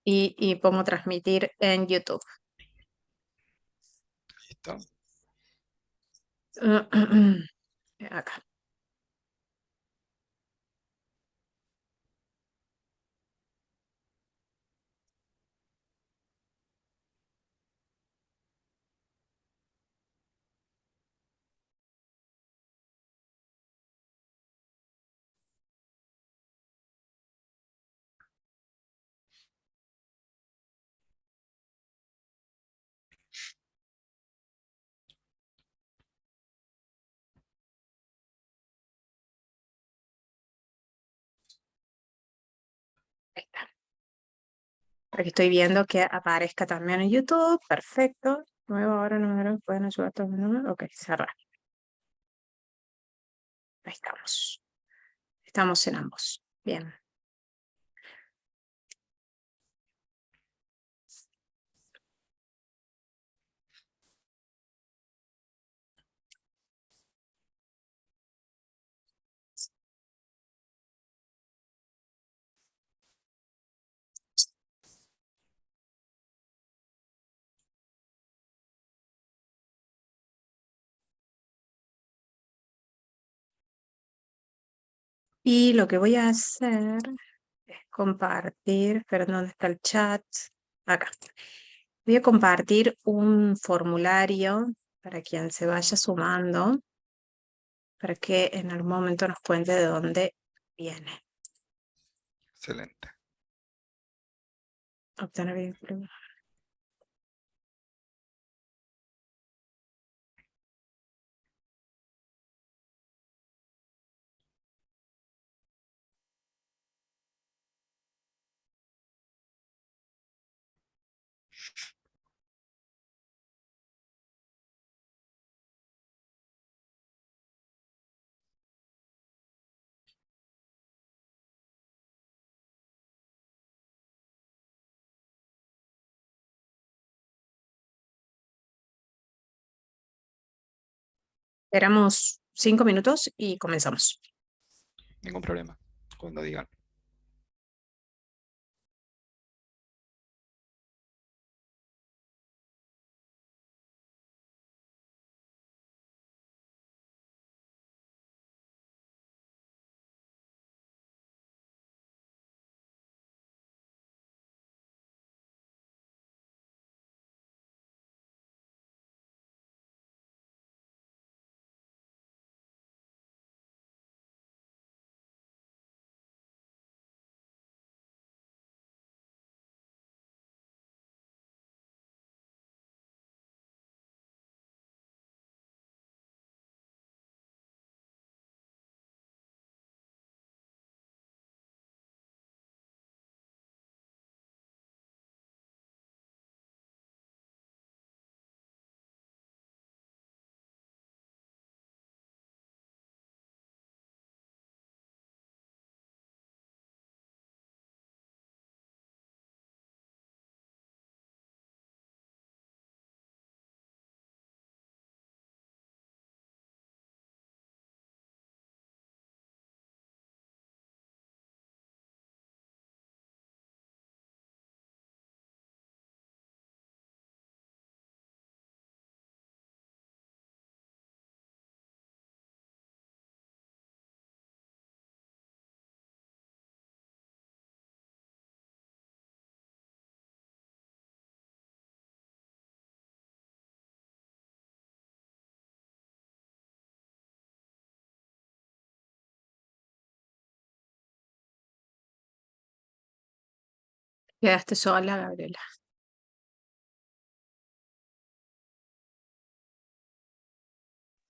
y pongo transmitir en YouTube. Listo. Acá. Ahí está. Aquí estoy viendo que aparezca también en YouTube. Perfecto. Nuevo ahora número. Pueden ayudar a todos los números. Ok, cerrar. Ahí estamos. Estamos en ambos. Bien. Y lo que voy a hacer es compartir, pero ¿dónde está el chat? Acá. Voy a compartir un formulario para quien se vaya sumando, para que en algún momento nos cuente de dónde viene. Excelente. Obtener vínculo. Esperamos 5 minutos y comenzamos. Ningún problema. Cuando digan. Quedaste sola, Gabriela.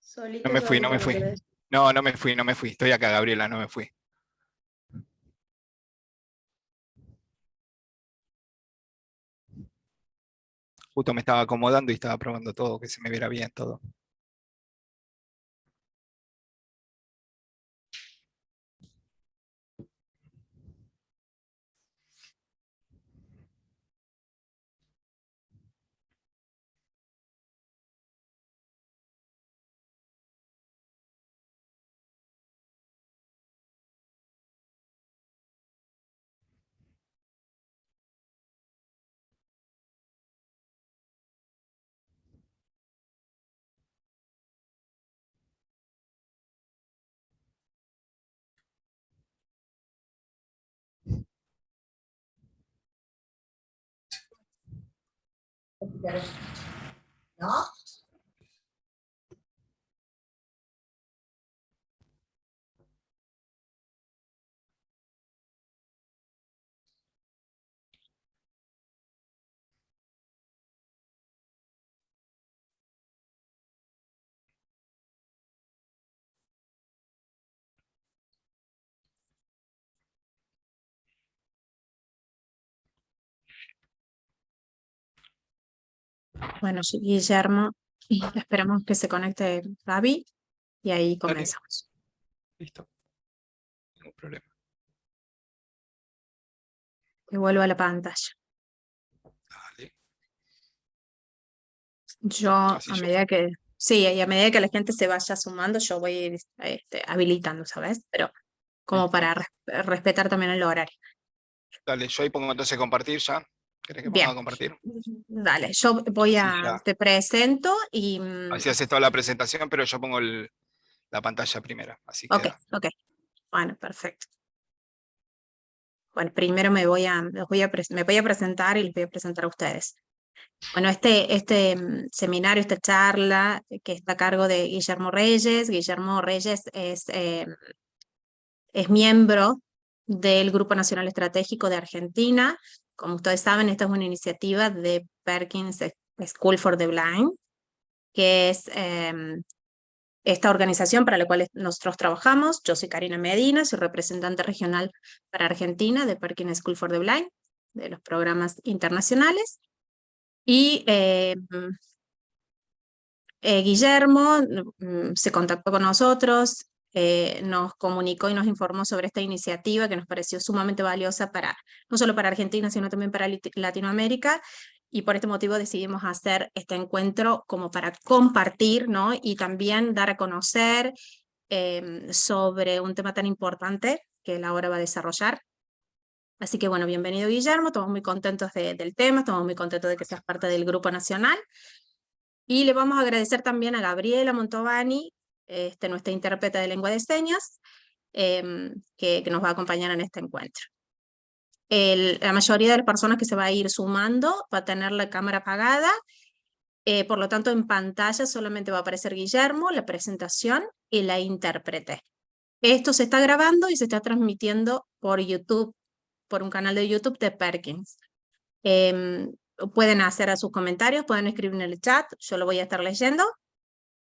No Solita me fui, no todavía me me fui. quedé. No, no me fui, no me fui. Estoy acá, Gabriela, no me fui. Justo me estaba acomodando y estaba probando todo, que se me viera bien todo. ¿No? Bueno, Guillermo, esperamos que se conecte Gaby y ahí Dale, comenzamos. listo. No tengo problema. Que vuelva a la pantalla. Dale. Yo, Así a yo. medida que, sí, y a medida que la gente se vaya sumando, yo voy a ir habilitando, ¿sabes? Pero como Listo. para respetar también el horario. Dale, yo ahí pongo entonces compartir ya. ¿Querés que ponga Bien, a compartir? dale, yo voy Así a, ya. te presento y, Así haces toda la presentación, pero yo pongo la pantalla primera. Así ok, queda. ok, bueno, perfecto. Bueno, primero me voy a presentar y les voy a presentar a ustedes. Bueno, este seminario, esta charla que está a cargo de Guillermo Reyes. Guillermo Reyes es miembro del Grupo Nacional Estratégico de Argentina. Como ustedes saben, esta es una iniciativa de Perkins School for the Blind, que es esta organización para la cual nosotros trabajamos. Yo soy Karina Medina, soy representante regional para Argentina de Perkins School for the Blind, de los programas internacionales. Y Guillermo se contactó con nosotros, nos comunicó y nos informó sobre esta iniciativa que nos pareció sumamente valiosa para, no solo para Argentina, sino también para Latinoamérica, y por este motivo decidimos hacer este encuentro como para compartir, ¿no? Y también dar a conocer sobre un tema tan importante que él ahora va a desarrollar. Así que bueno, bienvenido Guillermo, estamos muy contentos del tema, estamos muy contentos de que seas Gracias. parte del Grupo Nacional. Y le vamos a agradecer también a Gabriela Montovani, nuestra intérprete de lengua de señas, que nos va a acompañar en este encuentro. La mayoría de las personas que se va a ir sumando va a tener la cámara apagada, por lo tanto en pantalla solamente va a aparecer Guillermo, la presentación y la intérprete. Esto se está grabando y se está transmitiendo por YouTube, por un canal de YouTube de Perkins. Pueden hacer a sus comentarios, pueden escribir en el chat, yo lo voy a estar leyendo,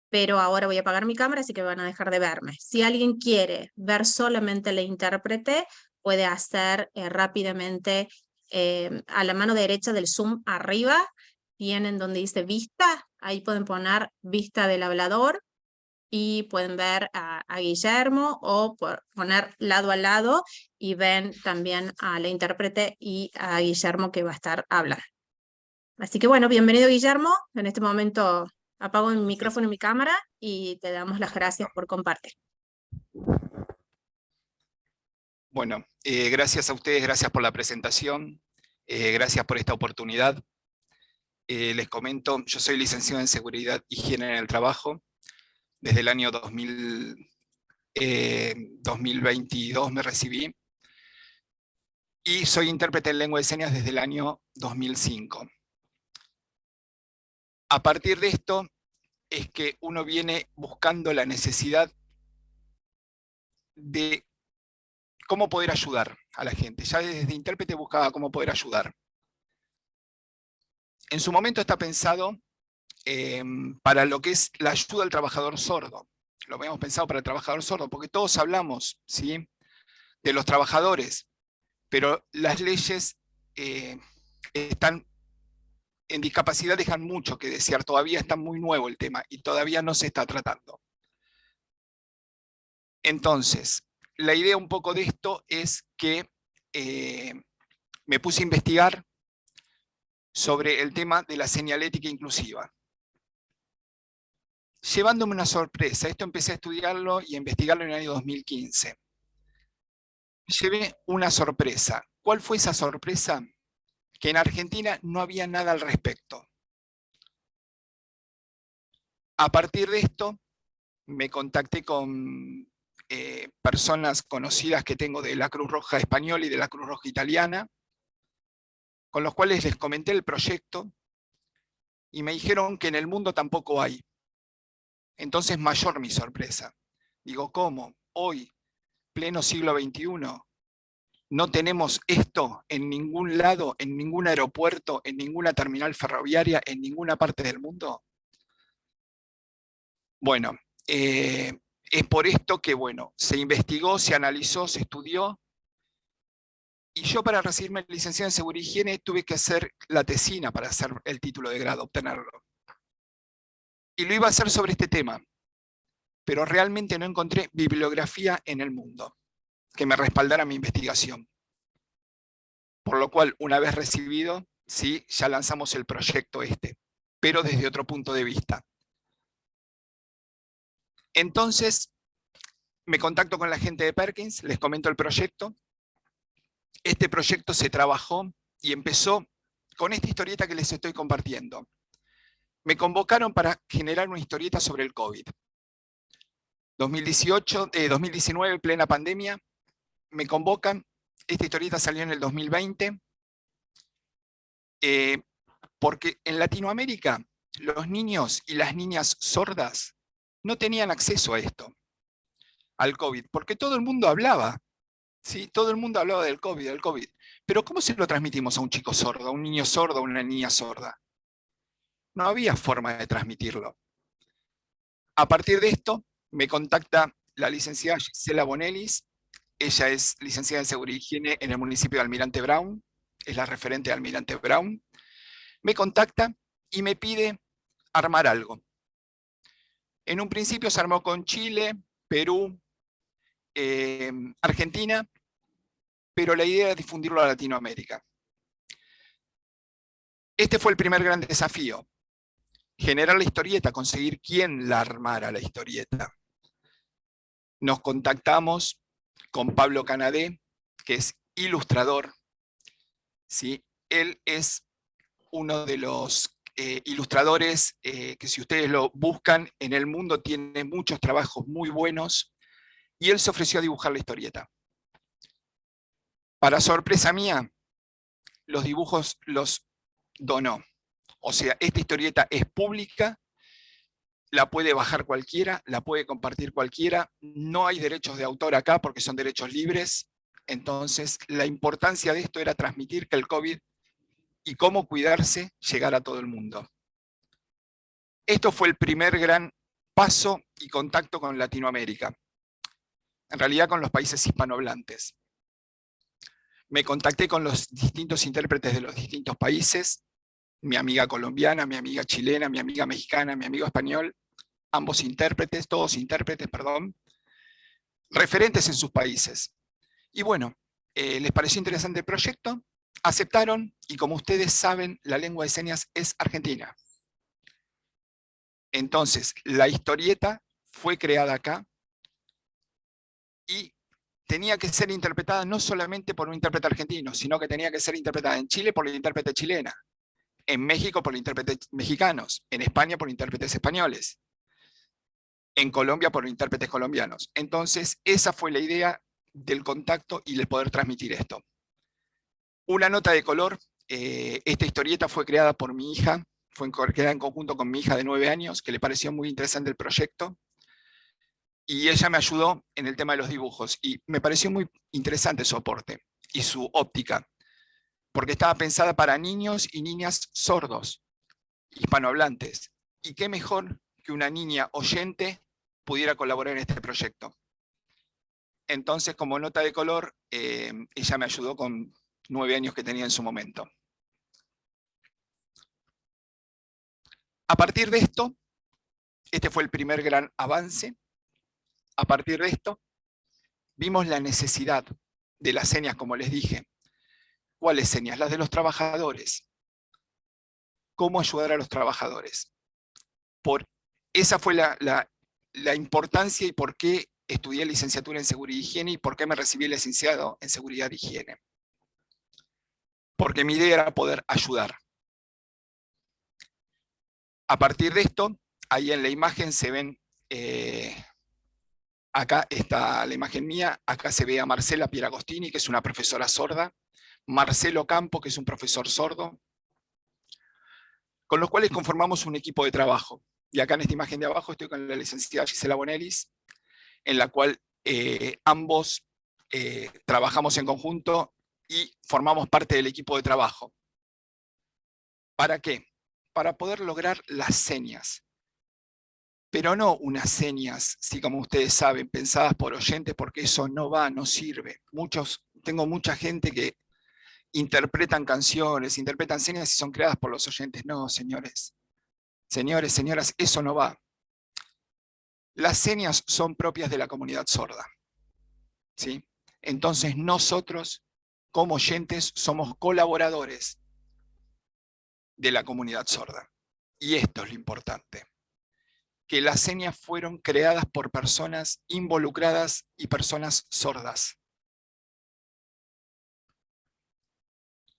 pero ahora voy a apagar mi cámara, así que van a dejar de verme. Si alguien quiere ver solamente la intérprete, puede hacer rápidamente a la mano derecha del Zoom arriba, tienen donde dice vista, ahí pueden poner vista del hablador y pueden ver a Guillermo o poner lado a lado y ven también a la intérprete y a Guillermo que va a estar hablando. Así que bueno, bienvenido Guillermo. En este momento apago mi Gracias. micrófono y mi cámara y te damos las gracias Perfecto. por compartir. Bueno, gracias a ustedes, gracias por la presentación, gracias por esta oportunidad. Les comento, yo soy licenciado en Seguridad y Higiene en el Trabajo. Desde el año 2022 me recibí. Y soy intérprete en lengua de señas desde el año 2005. A partir de esto es que uno viene buscando la necesidad de cómo poder ayudar a la gente. Ya desde intérprete buscaba cómo poder ayudar. En su momento está pensado para lo que es la ayuda al trabajador sordo. Lo habíamos pensado para el trabajador sordo, porque todos hablamos, ¿sí?, de los trabajadores, pero las leyes están en discapacidad, dejan mucho que desear, todavía está muy nuevo el tema y todavía no se está tratando. Entonces, la idea un poco de esto es que me puse a investigar sobre el tema de la señalética inclusiva. Llevándome una sorpresa, esto empecé a estudiarlo y a investigarlo en el año 2015. Llevé una sorpresa. ¿Cuál fue esa sorpresa? Que en Argentina no había nada al respecto. A partir de esto, me contacté con personas conocidas que tengo de la Cruz Roja Española y de la Cruz Roja Italiana, con los cuales les comenté el proyecto, y me dijeron que en el mundo tampoco hay. Entonces mayor mi sorpresa. Digo, ¿cómo? Hoy, pleno siglo XXI, no tenemos esto en ningún lado, en ningún aeropuerto, en ninguna terminal ferroviaria, en ninguna parte del mundo. Bueno, es por esto que, bueno, se investigó, se analizó, se estudió, y yo para recibirme licenciado en Seguridad y Higiene tuve que hacer la tesina para hacer el título de grado, obtenerlo. Y lo iba a hacer sobre este tema, pero realmente no encontré bibliografía en el mundo que me respaldara mi investigación. Por lo cual, una vez recibido, sí, ya lanzamos el proyecto este, pero desde otro punto de vista. Entonces, me contacto con la gente de Perkins, les comento el proyecto. Este proyecto se trabajó y empezó con esta historieta que les estoy compartiendo. Me convocaron para generar una historieta sobre el COVID. 2019, plena pandemia, me convocan. Esta historieta salió en el 2020, porque en Latinoamérica los niños y las niñas sordas no tenían acceso a esto, al COVID, porque todo el mundo hablaba, ¿sí? Todo el mundo hablaba del COVID, del COVID. Pero ¿cómo se lo transmitimos a un chico sordo, a un niño sordo, a una niña sorda? No había forma de transmitirlo. A partir de esto, me contacta la licenciada Gisela Bonellis. Ella es licenciada en Seguridad y Higiene en el municipio de Almirante Brown, es la referente de Almirante Brown. Me contacta y me pide armar algo. En un principio se armó con Chile, Perú, Argentina, pero la idea es difundirlo a Latinoamérica. Este fue el primer gran desafío, generar la historieta, conseguir quién la armara la historieta. Nos contactamos con Pablo Canadé, que es ilustrador, ¿sí? Él es uno de los ilustradores que, si ustedes lo buscan, en el mundo tiene muchos trabajos muy buenos, y él se ofreció a dibujar la historieta. Para sorpresa mía, los dibujos los donó. O sea, esta historieta es pública, la puede bajar cualquiera, la puede compartir cualquiera, no hay derechos de autor acá porque son derechos libres. Entonces, la importancia de esto era transmitir que el COVID y cómo cuidarse llegara a todo el mundo. Esto fue el primer gran paso y contacto con Latinoamérica, en realidad con los países hispanohablantes. Me contacté con los distintos intérpretes de los distintos países, mi amiga colombiana, mi amiga chilena, mi amiga mexicana, mi amigo español, ambos intérpretes, todos intérpretes, perdón, referentes en sus países. Y bueno, les pareció interesante el proyecto, aceptaron, y como ustedes saben, la lengua de señas es argentina. Entonces, la historieta fue creada acá y tenía que ser interpretada no solamente por un intérprete argentino, sino que tenía que ser interpretada en Chile por la intérprete chilena, en México por intérpretes mexicanos, en España por intérpretes españoles, en Colombia por intérpretes colombianos. Entonces, esa fue la idea del contacto y el poder transmitir esto. Una nota de color, esta historieta fue creada por mi hija, fue creada en conjunto con mi hija de 9 años, que le pareció muy interesante el proyecto, y ella me ayudó en el tema de los dibujos, y me pareció muy interesante su aporte y su óptica, porque estaba pensada para niños y niñas sordos, hispanohablantes, y qué mejor que una niña oyente pudiera colaborar en este proyecto. Entonces, como nota de color, ella me ayudó con 9 años que tenía en su momento. A partir de esto, este fue el primer gran avance. A partir de esto, vimos la necesidad de las señas, como les dije. ¿Cuáles señas? Las de los trabajadores. ¿Cómo ayudar a los trabajadores? Esa fue la importancia y por qué estudié licenciatura en Seguridad y Higiene y por qué me recibí licenciado en Seguridad y Higiene. Porque mi idea era poder ayudar. A partir de esto, ahí en la imagen se ven, acá está la imagen mía, acá se ve a Marcela Pieragostini, que es una profesora sorda, Marcelo Campo, que es un profesor sordo, con los cuales conformamos un equipo de trabajo. Y acá en esta imagen de abajo estoy con la licenciada Gisela Bonellis, en la cual ambos trabajamos en conjunto y formamos parte del equipo de trabajo. ¿Para qué? Para poder lograr las señas. Pero no unas señas, sí, como ustedes saben, pensadas por oyentes, porque eso no va, no sirve. Tengo mucha gente que interpretan canciones, interpretan señas y son creadas por los oyentes. No, señores. Señores, señoras, eso no va. Las señas son propias de la comunidad sorda, ¿sí? Entonces nosotros, como oyentes, somos colaboradores de la comunidad sorda. Y esto es lo importante, que las señas fueron creadas por personas involucradas y personas sordas.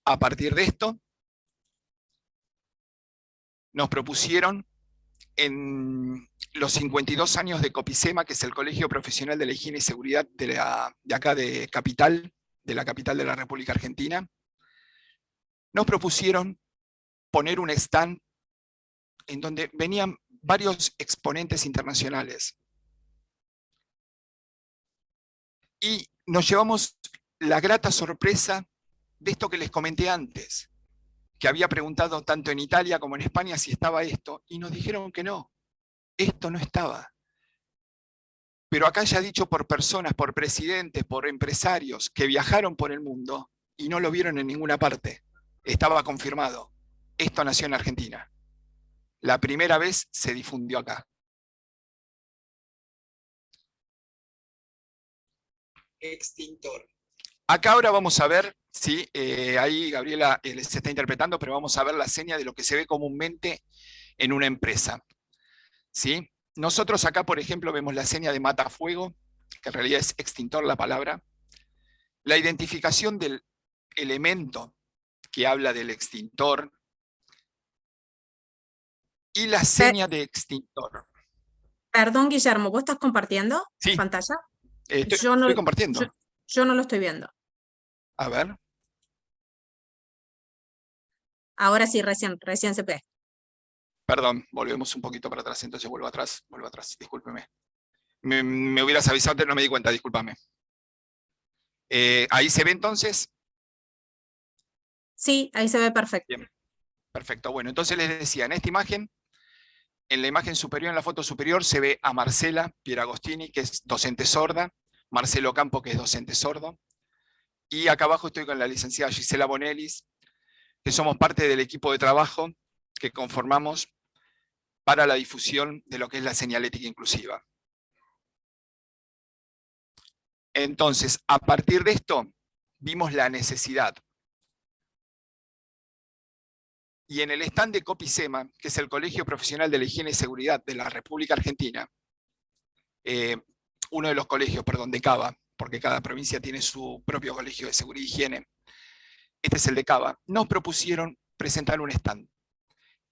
A partir de esto, nos propusieron en los 52 años de COPISEMA, que es el Colegio Profesional de la Higiene y Seguridad de acá de Capital, de la capital de la República Argentina, nos propusieron poner un stand en donde venían varios exponentes internacionales. Y nos llevamos la grata sorpresa de esto que les comenté antes, que había preguntado tanto en Italia como en España si estaba esto, y nos dijeron que no, esto no estaba. Pero acá ya dicho por personas, por presidentes, por empresarios que viajaron por el mundo y no lo vieron en ninguna parte. Estaba confirmado. Esto nació en Argentina. La primera vez se difundió acá. Extintor. Acá ahora vamos a ver, ¿sí? Ahí Gabriela se está interpretando, pero vamos a ver la seña de lo que se ve comúnmente en una empresa, ¿sí? Nosotros acá, por ejemplo, vemos la seña de matafuego, que en realidad es extintor la palabra. La identificación del elemento que habla del extintor y la Pe- seña de extintor. Perdón, Guillermo, ¿vos estás compartiendo Sí, pantalla? estoy, Yo no, estoy yo, compartiendo. yo no lo estoy viendo. A ver, Ahora sí, recién se ve. perdón, volvemos un poquito para atrás, entonces vuelvo atrás, discúlpeme. Me hubieras avisado antes, no me di cuenta, discúlpame. Ahí se ve entonces. Sí, ahí se ve perfecto. Bien, perfecto. Bueno, entonces les decía, en esta imagen, en la imagen superior, en la foto superior, se ve a Marcela Pieragostini, que es docente sorda, Marcelo Campo, que es docente sordo, y acá abajo estoy con la licenciada Gisela Bonellis, que somos parte del equipo de trabajo que conformamos para la difusión de lo que es la señalética inclusiva. Entonces, a partir de esto, vimos la necesidad. Y en el stand de COPISEMA, que es el Colegio Profesional de la Higiene y Seguridad de la República Argentina, uno de los colegios, perdón, de Cava, porque cada provincia tiene su propio colegio de seguridad y higiene, este es el de Cava, nos propusieron presentar un stand.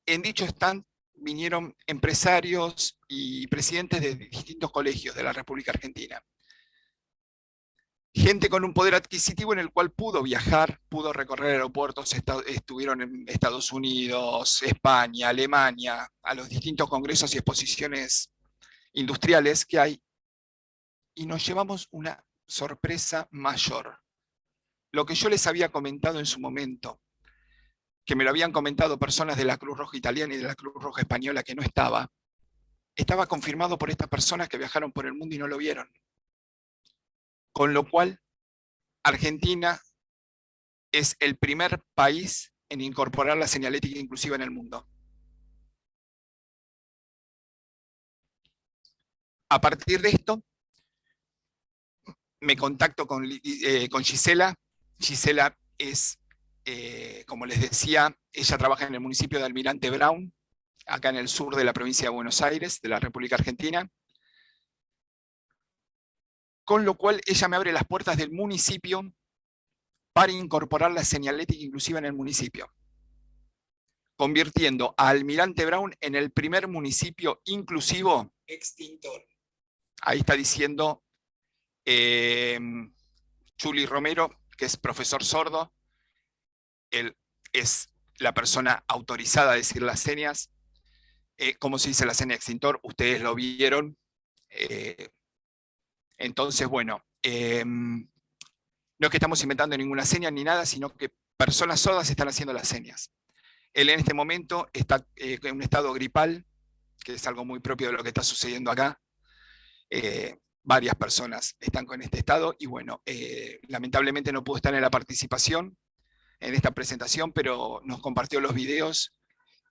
En dicho stand vinieron empresarios y presidentes de distintos colegios de la República Argentina. Gente con un poder adquisitivo en el cual pudo viajar, pudo recorrer aeropuertos, estuvieron en Estados Unidos, España, Alemania, a los distintos congresos y exposiciones industriales que hay, y nos llevamos una sorpresa mayor. Lo que yo les había comentado en su momento, que me lo habían comentado personas de la Cruz Roja Italiana y de la Cruz Roja Española que no estaba confirmado por estas personas que viajaron por el mundo y no lo vieron. Con lo cual, Argentina es el primer país en incorporar la señalética inclusiva en el mundo. A partir de esto, me contacto con Gisela. Gisela es, como les decía, ella trabaja en el municipio de Almirante Brown, acá en el sur de la provincia de Buenos Aires, de la República Argentina. Con lo cual ella me abre las puertas del municipio para incorporar la señalética inclusiva en el municipio, convirtiendo a Almirante Brown en el primer municipio inclusivo extintor. Ahí está diciendo Chuli Romero, que es profesor sordo. Él es la persona autorizada a decir las señas. ¿Cómo se dice la seña extintor? Ustedes lo vieron. Entonces, bueno, no es que estamos inventando ninguna seña ni nada, sino que personas sordas están haciendo las señas. Él en este momento está en un estado gripal, que es algo muy propio de lo que está sucediendo acá. Varias personas están con este estado y bueno, lamentablemente no pudo estar en la participación en esta presentación, pero nos compartió los videos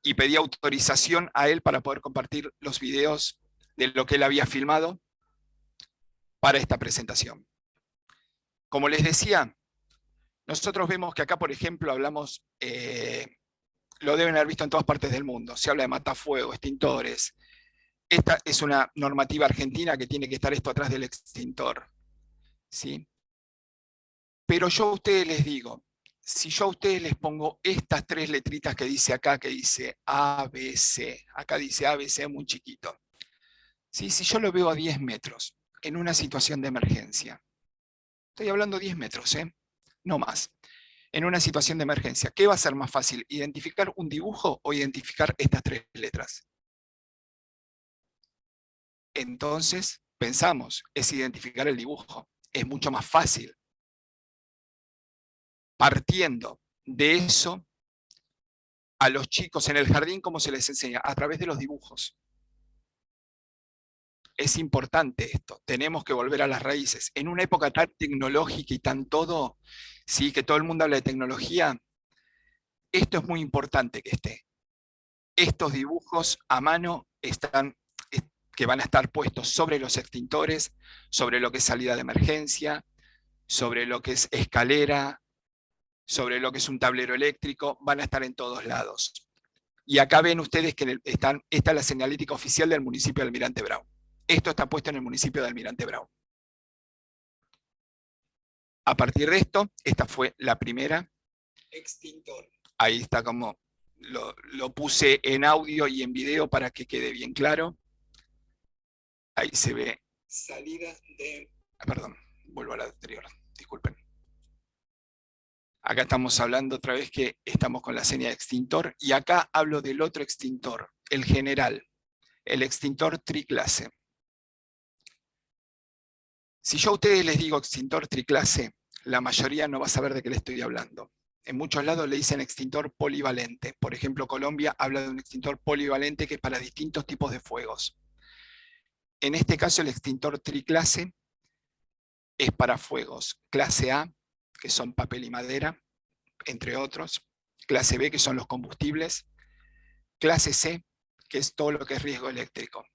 y pedí autorización a él para poder compartir los videos de lo que él había filmado para esta presentación. Como les decía, nosotros vemos que acá, por ejemplo, hablamos, lo deben haber visto en todas partes del mundo, se habla de matafuego, extintores. Esta es una normativa argentina que tiene que estar esto atrás del extintor, ¿sí? Pero yo a ustedes les digo, si yo a ustedes les pongo estas 3 letritas que dice acá, que dice ABC, acá dice ABC muy chiquito, ¿sí? Si yo lo veo a 10 metros, en una situación de emergencia, estoy hablando 10 metros, no más, en una situación de emergencia, ¿qué va a ser más fácil? ¿Identificar un dibujo o identificar estas 3 letras? Entonces, pensamos, es identificar el dibujo, es mucho más fácil. Partiendo de eso, a los chicos en el jardín, ¿cómo se les enseña? A través de los dibujos. Es importante esto, tenemos que volver a las raíces. En una época tan tecnológica y tan todo, sí, que todo el mundo habla de tecnología, esto es muy importante que esté. Estos dibujos a mano están, que van a estar puestos sobre los extintores, sobre lo que es salida de emergencia, sobre lo que es escalera, sobre lo que es un tablero eléctrico, van a estar en todos lados. Y acá ven ustedes que esta es la señalética oficial del municipio de Almirante Brown. Esto está puesto en el municipio de Almirante Brown. A partir de esto, esta fue la primera extintor. Ahí está como lo puse en audio y en video para que quede bien claro. Ahí se ve salida de... Perdón, vuelvo a la anterior, disculpen. Acá estamos hablando otra vez que estamos con la seña de extintor y acá hablo del otro extintor, el general, el extintor triclase. Si yo a ustedes les digo extintor triclase, la mayoría no va a saber de qué le estoy hablando. En muchos lados le dicen extintor polivalente. Por ejemplo, Colombia habla de un extintor polivalente que es para distintos tipos de fuegos. En este caso, el extintor triclase es para fuegos clase A, que son papel y madera, entre otros. Clase B, que son los combustibles. Clase C, que es todo lo que es riesgo eléctrico.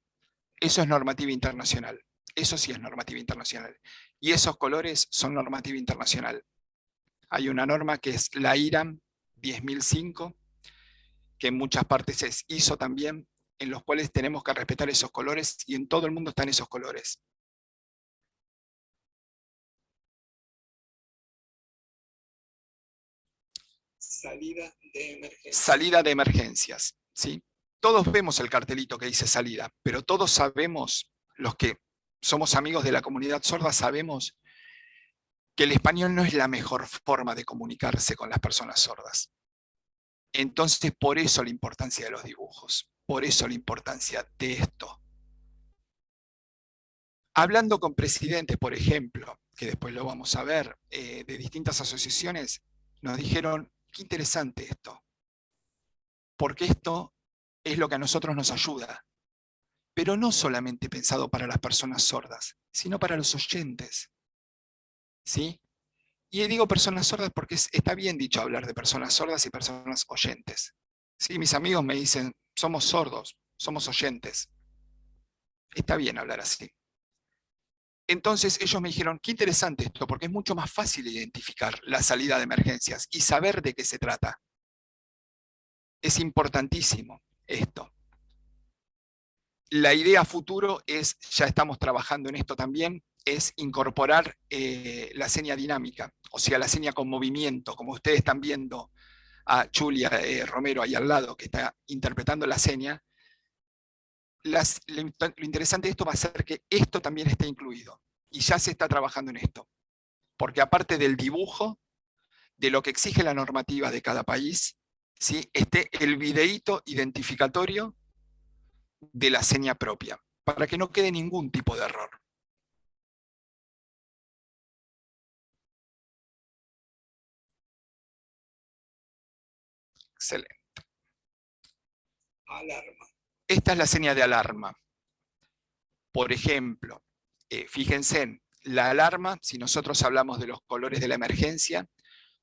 Eso es normativa internacional. Eso sí es normativa internacional. Y esos colores son normativa internacional. Hay una norma que es la IRAM 10005, que en muchas partes es ISO también, en los cuales tenemos que respetar esos colores y en todo el mundo están esos colores. Salida de emergencias. Salida de emergencias, ¿sí? Todos vemos el cartelito que dice salida, pero todos sabemos, los que somos amigos de la comunidad sorda, sabemos que el español no es la mejor forma de comunicarse con las personas sordas. Entonces, por eso la importancia de los dibujos, por eso la importancia de esto. Hablando con presidentes, por ejemplo, que después lo vamos a ver, de distintas asociaciones, nos dijeron, qué interesante esto, porque esto es lo que a nosotros nos ayuda, pero no solamente pensado para las personas sordas, sino para los oyentes, ¿sí? Y digo personas sordas porque está bien dicho hablar de personas sordas y personas oyentes. ¿Sí? Mis amigos me dicen, somos sordos, somos oyentes. Está bien hablar así. Entonces ellos me dijeron, qué interesante esto, porque es mucho más fácil identificar la salida de emergencias y saber de qué se trata. Es importantísimo esto. La idea futuro es, ya estamos trabajando en esto también, es incorporar la seña dinámica, o sea, la seña con movimiento, como ustedes están viendo a Julia Romero ahí al lado, que está interpretando la seña. Lo interesante de esto va a ser que esto también esté incluido, y ya se está trabajando en esto, porque aparte del dibujo, de lo que exige la normativa de cada país, ¿sí? Esté el videíto identificatorio de la seña propia, para que no quede ningún tipo de error. Excelente. Alarma. Esta es la seña de alarma. Por ejemplo, fíjense, la alarma, si nosotros hablamos de los colores de la emergencia,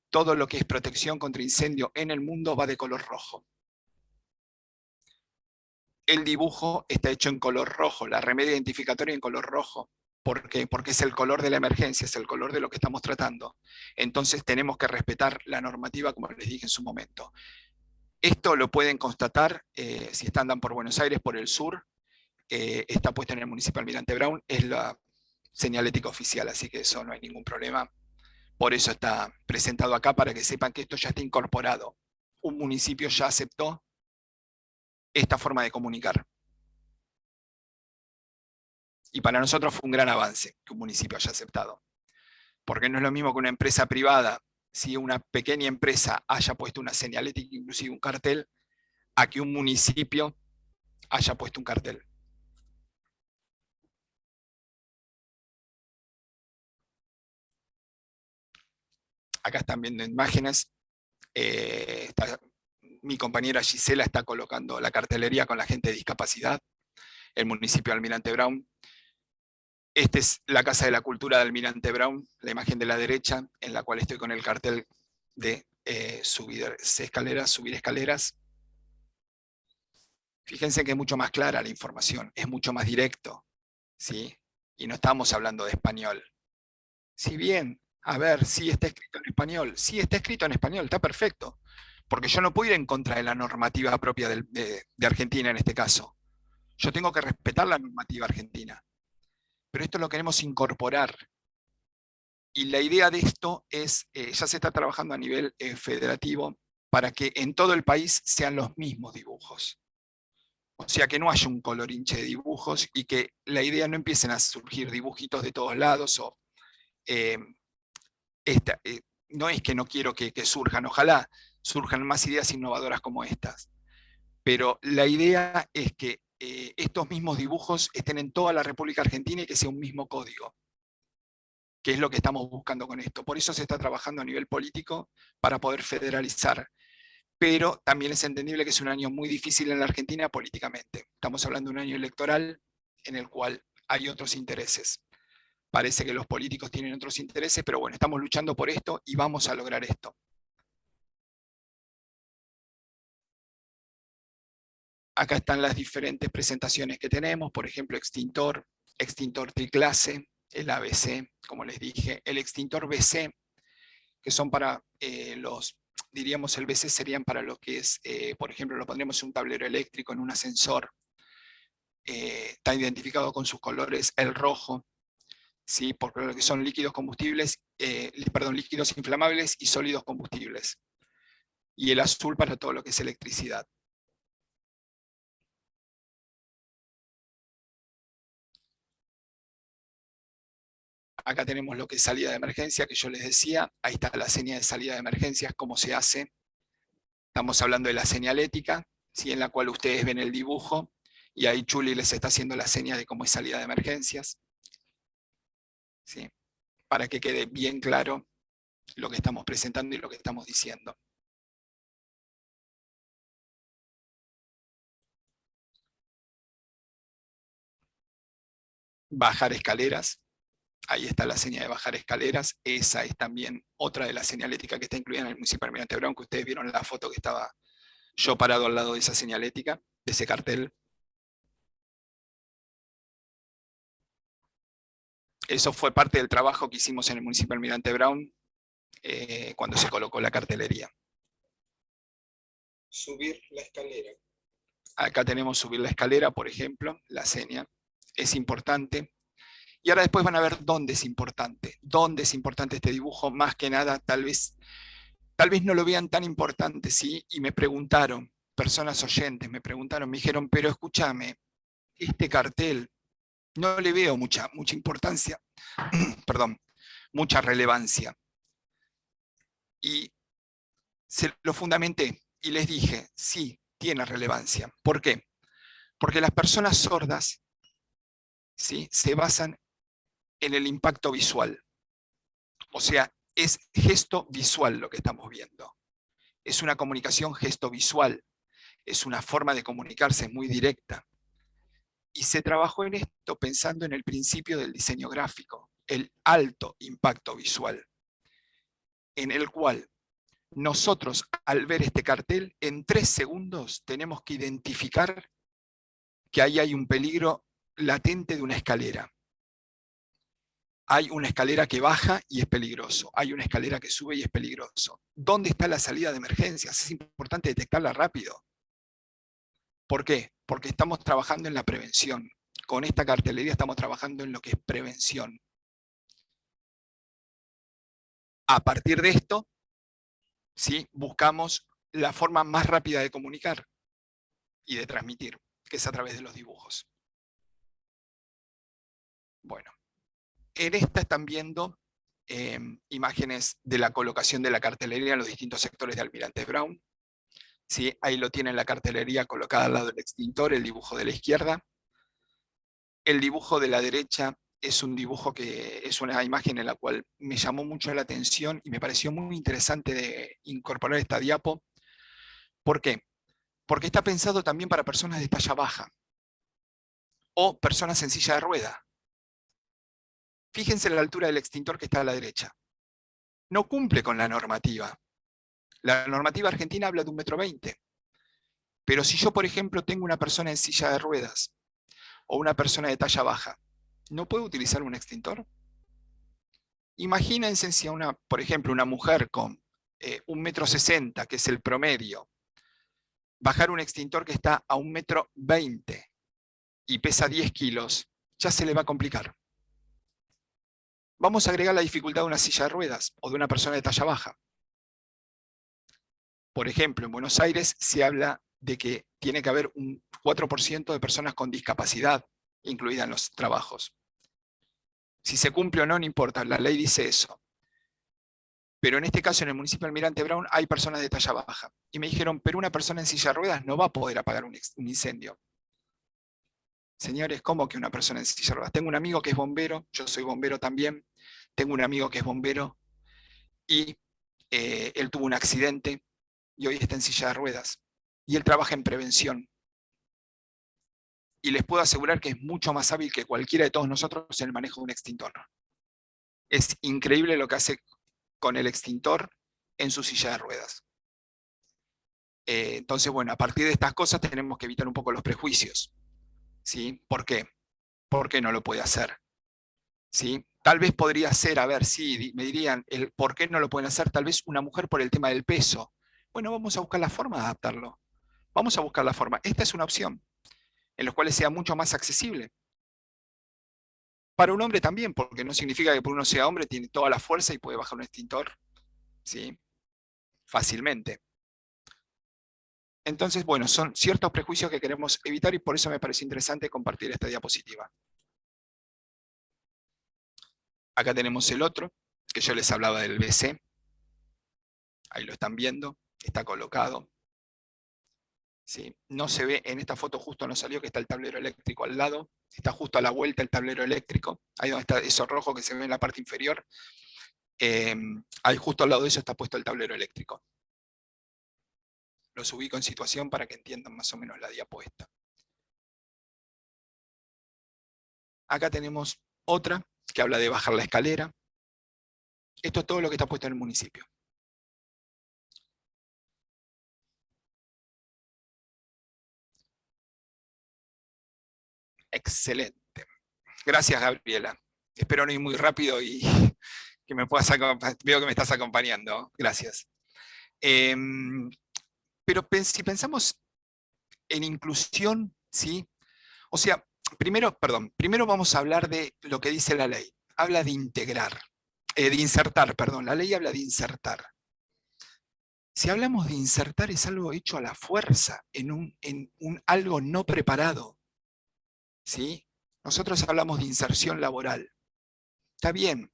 todo lo que es protección contra incendio en el mundo va de color rojo. El dibujo está hecho en color rojo, la remedia identificatoria en color rojo. ¿Por qué? Porque es el color de la emergencia, es el color de lo que estamos tratando. Entonces tenemos que respetar la normativa, como les dije en su momento. Esto lo pueden constatar si andan por Buenos Aires, por el sur. Está puesto en el municipio Almirante Brown, es la señalética oficial, así que eso no hay ningún problema. Por eso está presentado acá, para que sepan que esto ya está incorporado. Un municipio ya aceptó esta forma de comunicar. Y para nosotros fue un gran avance que un municipio haya aceptado. Porque no es lo mismo que una empresa privada, si una pequeña empresa haya puesto una señalética, inclusive un cartel, a que un municipio haya puesto un cartel. Acá están viendo imágenes. Mi compañera Gisela está colocando la cartelería con la gente de discapacidad, el municipio de Almirante Brown. Esta es la Casa de la Cultura de Almirante Brown, la imagen de la derecha, en la cual estoy con el cartel de subir escaleras. Fíjense que es mucho más clara la información, es mucho más directo, ¿sí? Y no estamos hablando de español. Si bien, a ver, sí está escrito en español, sí está escrito en español, está perfecto, porque yo no puedo ir en contra de la normativa propia de Argentina en este caso. Yo tengo que respetar la normativa argentina. Pero esto lo queremos incorporar. Y la idea de esto es, ya se está trabajando a nivel federativo, para que en todo el país sean los mismos dibujos. O sea, que no haya un colorinche de dibujos y que la idea no empiecen a surgir dibujitos de todos lados. No es que no quiero que surjan, ojalá surjan más ideas innovadoras como estas. Pero la idea es que estos mismos dibujos estén en toda la República Argentina y que sea un mismo código, que es lo que estamos buscando con esto. Por eso se está trabajando a nivel político para poder federalizar. Pero también es entendible que es un año muy difícil en la Argentina políticamente. Estamos hablando de un año electoral en el cual hay otros intereses. Parece que los políticos tienen otros intereses, pero bueno, estamos luchando por esto y vamos a lograr esto. Acá están las diferentes presentaciones que tenemos, por ejemplo, extintor triclase, el ABC, como les dije, el extintor BC, que son para diríamos el BC serían para lo que es, por ejemplo, lo pondremos en un tablero eléctrico, en un ascensor, está identificado con sus colores, el rojo, ¿sí? Por lo que son líquidos combustibles, líquidos inflamables y sólidos combustibles. Y el azul para todo lo que es electricidad. Acá tenemos lo que es salida de emergencia, que yo les decía. Ahí está la señal de salida de emergencias, cómo se hace. Estamos hablando de la señalética, ¿sí? En la cual ustedes ven el dibujo, y ahí Chuli les está haciendo la señal de cómo es salida de emergencias, ¿sí? Para que quede bien claro lo que estamos presentando y lo que estamos diciendo. Bajar escaleras. Ahí está la señal de bajar escaleras. Esa es también otra de las señaléticas que está incluida en el municipio de Almirante Brown, que ustedes vieron la foto que estaba yo parado al lado de esa señalética, de ese cartel. Eso fue parte del trabajo que hicimos en el municipio de Almirante Brown cuando se colocó la cartelería. Subir la escalera. Acá tenemos subir la escalera, por ejemplo, la seña. Es importante. Y ahora después van a ver dónde es importante. Dónde es importante este dibujo, más que nada, tal vez no lo vean tan importante, ¿sí? Y me preguntaron, personas oyentes, me dijeron, pero escúchame, este cartel no le veo mucha importancia, perdón, mucha relevancia. Y se lo fundamenté. Y les dije, sí, tiene relevancia. ¿Por qué? Porque las personas sordas, ¿sí?, se basan en el impacto visual. O sea, es gesto visual lo que estamos viendo. Es una comunicación gesto visual. Es una forma de comunicarse muy directa. Y se trabajó en esto pensando en el principio del diseño gráfico, el alto impacto visual, en el cual nosotros, al ver este cartel, en 3 segundos tenemos que identificar que ahí hay un peligro latente de una escalera. Hay una escalera que baja y es peligroso. Hay una escalera que sube y es peligroso. ¿Dónde está la salida de emergencias? Es importante detectarla rápido. ¿Por qué? Porque estamos trabajando en la prevención. Con esta cartelería estamos trabajando en lo que es prevención. A partir de esto, ¿sí?, buscamos la forma más rápida de comunicar y de transmitir, que es a través de los dibujos. Bueno, en esta están viendo imágenes de la colocación de la cartelería en los distintos sectores de Almirante Brown. ¿Sí? Ahí lo tienen la cartelería colocada al lado del extintor, el dibujo de la izquierda. El dibujo de la derecha es un dibujo que es una imagen en la cual me llamó mucho la atención y me pareció muy interesante de incorporar esta diapo. ¿Por qué? Porque está pensado también para personas de talla baja o personas en silla de rueda. Fíjense la altura del extintor que está a la derecha. No cumple con la normativa. La normativa argentina habla de 1,20 m. Pero si yo, por ejemplo, tengo una persona en silla de ruedas o una persona de talla baja, ¿no puedo utilizar un extintor? Imagínense si por ejemplo, una mujer con 1,60 m, que es el promedio, bajar un extintor que está a 1,20 m y pesa 10 kilos, ya se le va a complicar. Vamos a agregar la dificultad de una silla de ruedas o de una persona de talla baja. Por ejemplo, en Buenos Aires se habla de que tiene que haber un 4% de personas con discapacidad incluida en los trabajos. Si se cumple o no, no importa, la ley dice eso. Pero en este caso, en el municipio de Almirante Brown, hay personas de talla baja. Y me dijeron, pero una persona en silla de ruedas no va a poder apagar un incendio. Señores, ¿cómo que una persona en silla de ruedas? Tengo un amigo que es bombero, yo soy bombero también, tengo un amigo que es bombero, y él tuvo un accidente, y hoy está en silla de ruedas. Y él trabaja en prevención. Y les puedo asegurar que es mucho más hábil que cualquiera de todos nosotros en el manejo de un extintor. Es increíble lo que hace con el extintor en su silla de ruedas. Entonces, bueno, a partir de estas cosas tenemos que evitar un poco los prejuicios. ¿Sí? ¿Por qué? ¿Por qué no lo puede hacer? ¿Sí? Tal vez podría ser, a ver, sí, me dirían, el por qué no lo pueden hacer, tal vez una mujer por el tema del peso. Bueno, vamos a buscar la forma de adaptarlo. Vamos a buscar la forma. Esta es una opción, en la cual sea mucho más accesible. Para un hombre también, porque no significa que por uno sea hombre tiene toda la fuerza y puede bajar un extintor, ¿sí?, fácilmente. Entonces, bueno, son ciertos prejuicios que queremos evitar y por eso me parece interesante compartir esta diapositiva. Acá tenemos el otro, que yo les hablaba del BC. Ahí lo están viendo, está colocado. ¿Sí? No se ve, en esta foto justo no salió que está el tablero eléctrico al lado. Está justo a la vuelta el tablero eléctrico. Ahí donde está eso rojo que se ve en la parte inferior. Ahí justo al lado de eso está puesto el tablero eléctrico. Los ubico en situación para que entiendan más o menos la diapuesta. Acá tenemos otra que habla de bajar la escalera. Esto es todo lo que está puesto en el municipio. Excelente. Gracias, Gabriela. Espero no ir muy rápido y que me puedas acompañar. Veo que me estás acompañando. Gracias. Pero si pensamos en inclusión, ¿sí? O sea, primero vamos a hablar de lo que dice la ley. Habla de integrar, de insertar, perdón. La ley habla de insertar. Si hablamos de insertar, es algo hecho a la fuerza, en algo no preparado. ¿Sí? Nosotros hablamos de inserción laboral. Está bien.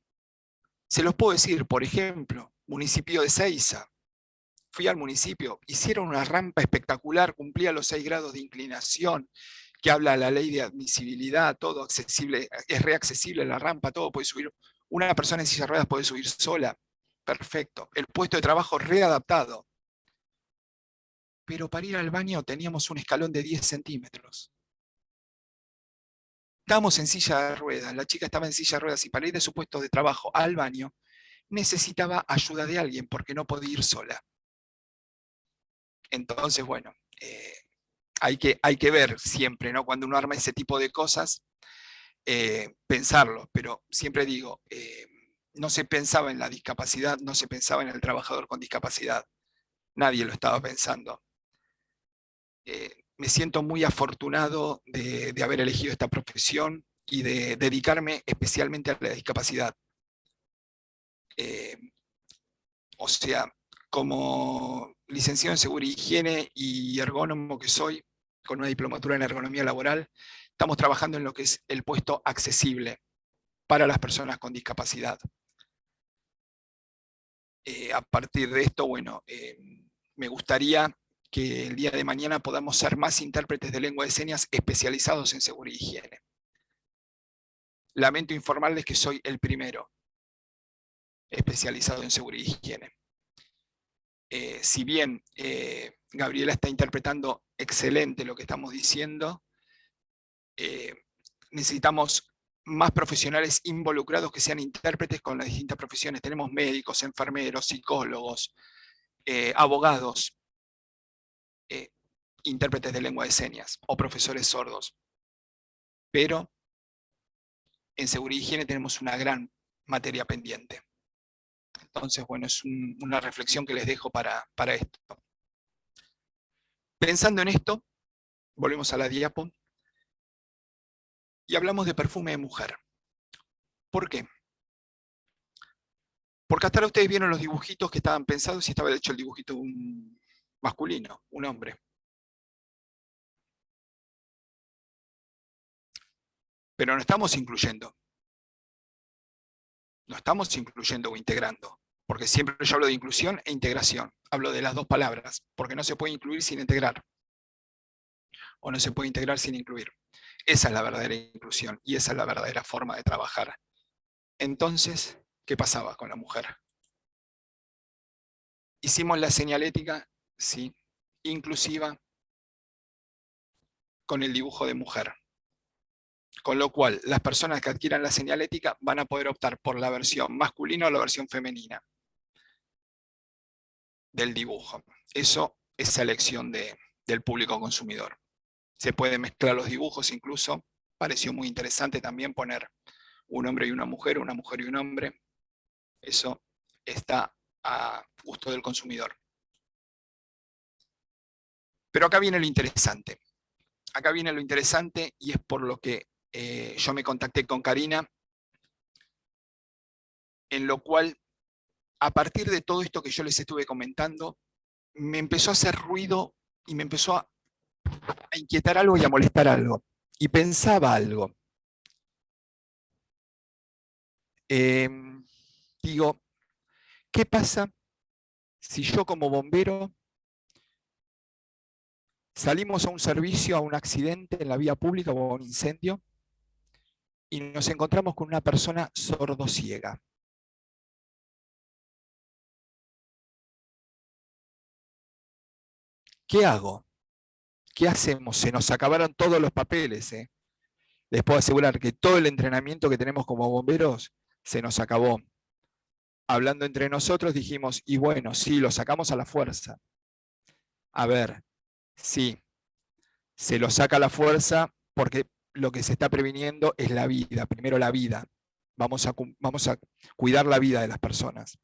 Se los puedo decir, por ejemplo, municipio de Seiza. fui al municipio, hicieron una rampa espectacular, cumplía los 6 grados de inclinación, que habla la ley de admisibilidad, todo accesible, es reaccesible la rampa, todo puede subir. Una persona en silla de ruedas puede subir sola. Perfecto. El puesto de trabajo readaptado. Pero para ir al baño teníamos un escalón de 10 centímetros. Estábamos en silla de ruedas, la chica estaba en silla de ruedas y para ir de su puesto de trabajo al baño necesitaba ayuda de alguien porque no podía ir sola. Entonces, bueno, hay que ver siempre, ¿no? Cuando uno arma ese tipo de cosas, pensarlo, pero siempre digo, no se pensaba en la discapacidad, no se pensaba en el trabajador con discapacidad, nadie lo estaba pensando. Me siento muy afortunado de haber elegido esta profesión y de dedicarme especialmente a la discapacidad. O sea, como licenciado en Seguridad y Higiene y ergónomo que soy, con una diplomatura en ergonomía laboral, estamos trabajando en lo que es el puesto accesible para las personas con discapacidad. A partir de esto, bueno, me gustaría que el día de mañana podamos ser más intérpretes de lengua de señas especializados en seguridad y higiene. Lamento informarles que soy el primero especializado en seguridad y higiene. Si bien Gabriela está interpretando excelente lo que estamos diciendo, necesitamos más profesionales involucrados que sean intérpretes con las distintas profesiones. Tenemos médicos, enfermeros, psicólogos, abogados, intérpretes de lengua de señas o profesores sordos. Pero en seguridad y higiene tenemos una gran materia pendiente. Entonces, bueno, es una reflexión que les dejo para esto. Pensando en esto, volvemos a la diapo y hablamos de perfume de mujer. ¿Por qué? Porque hasta ahora ustedes vieron los dibujitos que estaban pensados y estaba hecho el dibujito de un masculino, un hombre. Pero no estamos incluyendo. No estamos incluyendo o integrando. Porque siempre yo hablo de inclusión e integración. Hablo de las dos palabras, porque no se puede incluir sin integrar. O no se puede integrar sin incluir. Esa es la verdadera inclusión y esa es la verdadera forma de trabajar. Entonces, ¿qué pasaba con la mujer? Hicimos la señalética, sí, inclusiva, con el dibujo de mujer. Con lo cual, las personas que adquieran la señalética van a poder optar por la versión masculina o la versión femenina del dibujo. Eso es elección del público consumidor. Se pueden mezclar los dibujos incluso. Pareció muy interesante también poner un hombre y una mujer y un hombre. Eso está a gusto del consumidor. Pero acá viene lo interesante. Acá viene lo interesante y es por lo que yo me contacté con Karina, en lo cual, a partir de todo esto que yo les estuve comentando, me empezó a hacer ruido y me empezó a inquietar algo y a molestar algo. Y pensaba algo. Digo, ¿qué pasa si yo como bombero salimos a un servicio, a un accidente en la vía pública o a un incendio y nos encontramos con una persona sordociega? ¿Qué hago? ¿Qué hacemos? Se nos acabaron todos los papeles. Les puedo asegurar que todo el entrenamiento que tenemos como bomberos se nos acabó. Hablando entre nosotros dijimos, y bueno, sí, lo sacamos a la fuerza. A ver, sí, se lo saca a la fuerza porque lo que se está previniendo es la vida, primero la vida. Vamos a cuidar la vida de las personas.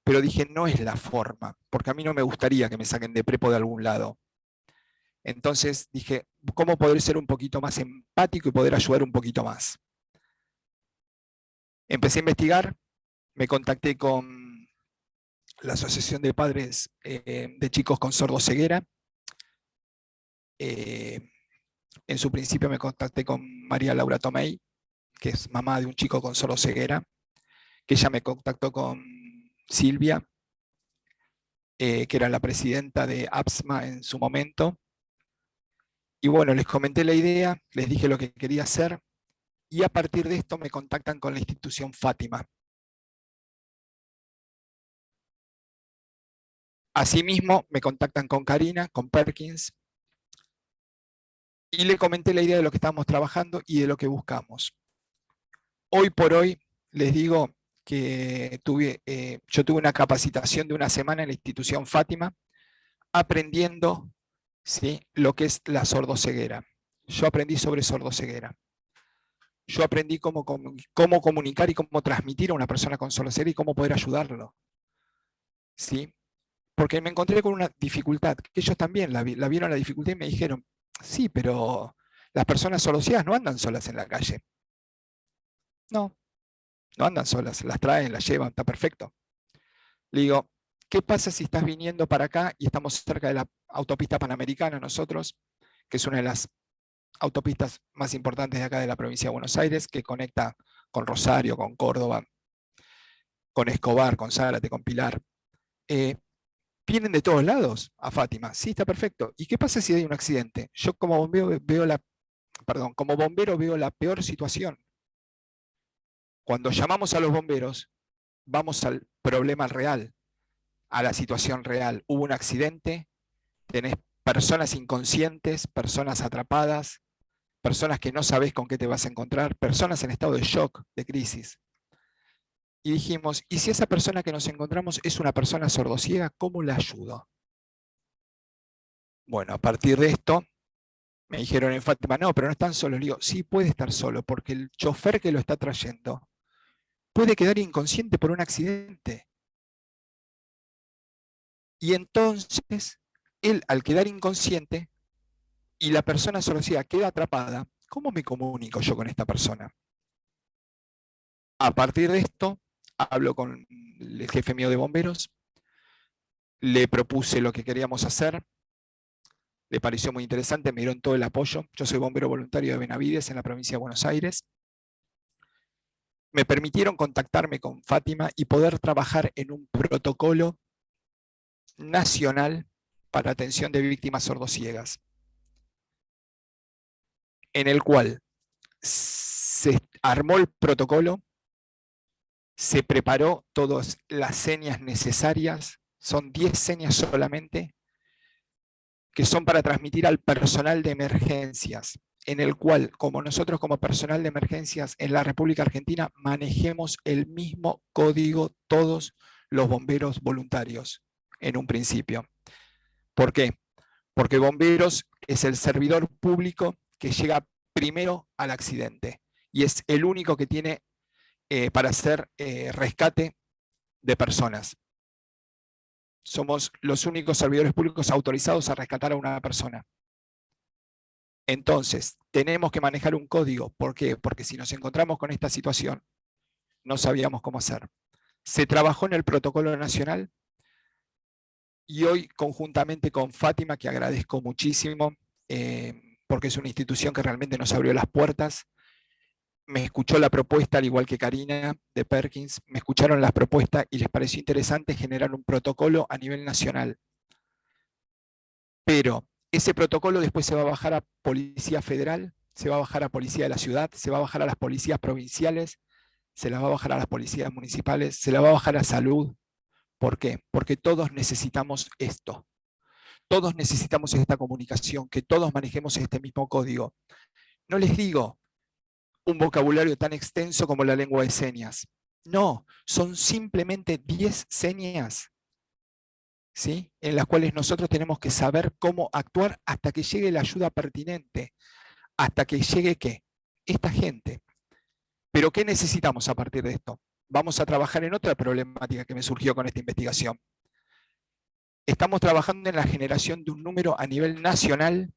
Pero dije, no es la forma, porque a mí no me gustaría que me saquen de prepo de algún lado. Entonces dije, ¿cómo poder ser un poquito más empático y poder ayudar un poquito más? Empecé a investigar, me contacté con la Asociación de Padres de Chicos con Sordoceguera. En su principio me contacté con María Laura Tomei, que es mamá de un chico con sordoceguera, que ella me contactó con Silvia. que era la presidenta de APSMA en su momento. Y bueno, les comenté la idea, les dije lo que quería hacer, y a partir de esto me contactan con la institución Fátima. Asimismo, me contactan con Karina, con Perkins, y le comenté la idea de lo que estábamos trabajando y de lo que buscamos. Hoy por hoy, les digo que yo tuve una capacitación de una semana en la institución Fátima, aprendiendo, ¿sí?, lo que es la sordoceguera. Yo aprendí sobre sordoceguera. Yo aprendí cómo comunicar y cómo transmitir a una persona con sordoceguera y cómo poder ayudarlo, ¿sí? Porque me encontré con una dificultad, que ellos también la vieron la dificultad y me dijeron, sí, pero las personas sordociegas no andan solas en la calle. No, no andan solas, las traen, las llevan, está perfecto. Le digo, ¿qué pasa si estás viniendo para acá y estamos cerca de la autopista Panamericana nosotros, que es una de las autopistas más importantes de acá de la provincia de Buenos Aires, que conecta con Rosario, con Córdoba, con Escobar, con Zárate, con Pilar? Vienen de todos lados a Fátima. Sí, está perfecto. ¿Y qué pasa si hay un accidente? Yo como bombero veo la peor situación. Cuando llamamos a los bomberos, vamos al problema real, a la situación real. Hubo un accidente, tenés personas inconscientes, personas atrapadas, personas que no sabés con qué te vas a encontrar, personas en estado de shock, de crisis. Y dijimos, ¿y si esa persona que nos encontramos es una persona sordociega, cómo la ayudo? Bueno, a partir de esto, me dijeron en Fátima, no, pero no están solos. Le digo, sí puede estar solo, porque el chofer que lo está trayendo puede quedar inconsciente por un accidente. Y entonces, él al quedar inconsciente y la persona sordociega queda atrapada, ¿cómo me comunico yo con esta persona? A partir de esto, hablo con el jefe mío de bomberos, le propuse lo que queríamos hacer, le pareció muy interesante, me dieron todo el apoyo. Yo soy bombero voluntario de Benavides en la provincia de Buenos Aires. Me permitieron contactarme con Fátima y poder trabajar en un protocolo nacional para atención de víctimas sordociegas, en el cual se armó el protocolo, se preparó todas las señas necesarias, son 10 señas solamente, que son para transmitir al personal de emergencias, en el cual, como nosotros como personal de emergencias en la República Argentina, manejemos el mismo código todos los bomberos voluntarios en un principio. ¿Por qué? Porque bomberos es el servidor público que llega primero al accidente y es el único que tiene para hacer rescate de personas. Somos los únicos servidores públicos autorizados a rescatar a una persona. Entonces, tenemos que manejar un código. ¿Por qué? Porque si nos encontramos con esta situación, no sabíamos cómo hacer. Se trabajó en el protocolo nacional y hoy, conjuntamente con Fátima, que agradezco muchísimo, porque es una institución que realmente nos abrió las puertas, me escuchó la propuesta, al igual que Karina de Perkins, me escucharon las propuestas y les pareció interesante generar un protocolo a nivel nacional. Pero ese protocolo después se va a bajar a Policía Federal, se va a bajar a Policía de la Ciudad, se va a bajar a las policías provinciales, se las va a bajar a las policías municipales, se la va a bajar a Salud. ¿Por qué? Porque todos necesitamos esto. Todos necesitamos esta comunicación, que todos manejemos este mismo código. No les digo un vocabulario tan extenso como la lengua de señas. No, son simplemente 10 señas, ¿sí?, en las cuales nosotros tenemos que saber cómo actuar hasta que llegue la ayuda pertinente, hasta que llegue ¿qué? Esta gente. Pero ¿qué necesitamos a partir de esto? Vamos a trabajar en otra problemática que me surgió con esta investigación. Estamos trabajando en la generación de un número a nivel nacional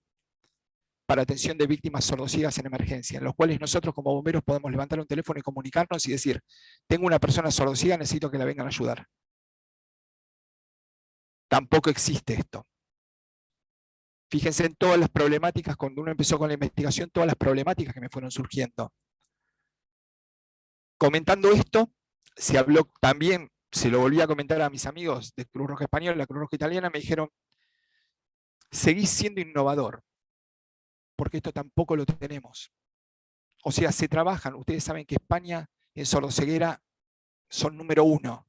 para atención de víctimas sordociegas en emergencia, en los cuales nosotros como bomberos podemos levantar un teléfono y comunicarnos y decir, tengo una persona sordociega, necesito que la vengan a ayudar. Tampoco existe esto. Fíjense en todas las problemáticas, cuando uno empezó con la investigación, todas las problemáticas que me fueron surgiendo. Comentando esto, se habló también se lo volví a comentar a mis amigos de Cruz Roja Española, la Cruz Roja Italiana, me dijeron, seguís siendo innovador, porque esto tampoco lo tenemos. O sea, se trabajan, ustedes saben que España en sordoceguera son número 1,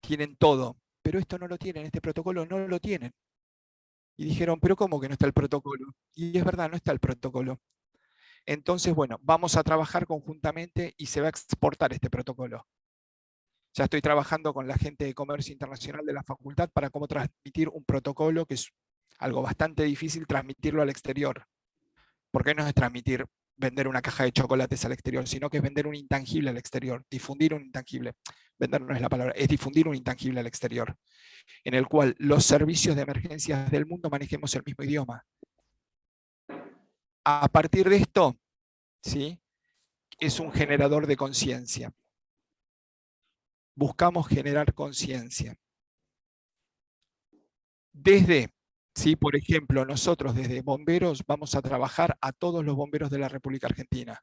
tienen todo, pero esto no lo tienen, este protocolo no lo tienen. Y dijeron, pero ¿cómo que no está el protocolo? Y es verdad, no está el protocolo. Entonces, bueno, vamos a trabajar conjuntamente y se va a exportar este protocolo. Ya estoy trabajando con la gente de comercio internacional de la facultad para cómo transmitir un protocolo, que es algo bastante difícil transmitirlo al exterior. Porque no es transmitir, vender una caja de chocolates al exterior, sino que es vender un intangible al exterior, difundir un intangible. Vender no es la palabra, es difundir un intangible al exterior, en el cual los servicios de emergencias del mundo manejemos el mismo idioma. A partir de esto, ¿sí?, es un generador de conciencia. Buscamos generar conciencia. Desde, ¿sí?, por ejemplo, nosotros desde bomberos vamos a trabajar a todos los bomberos de la República Argentina.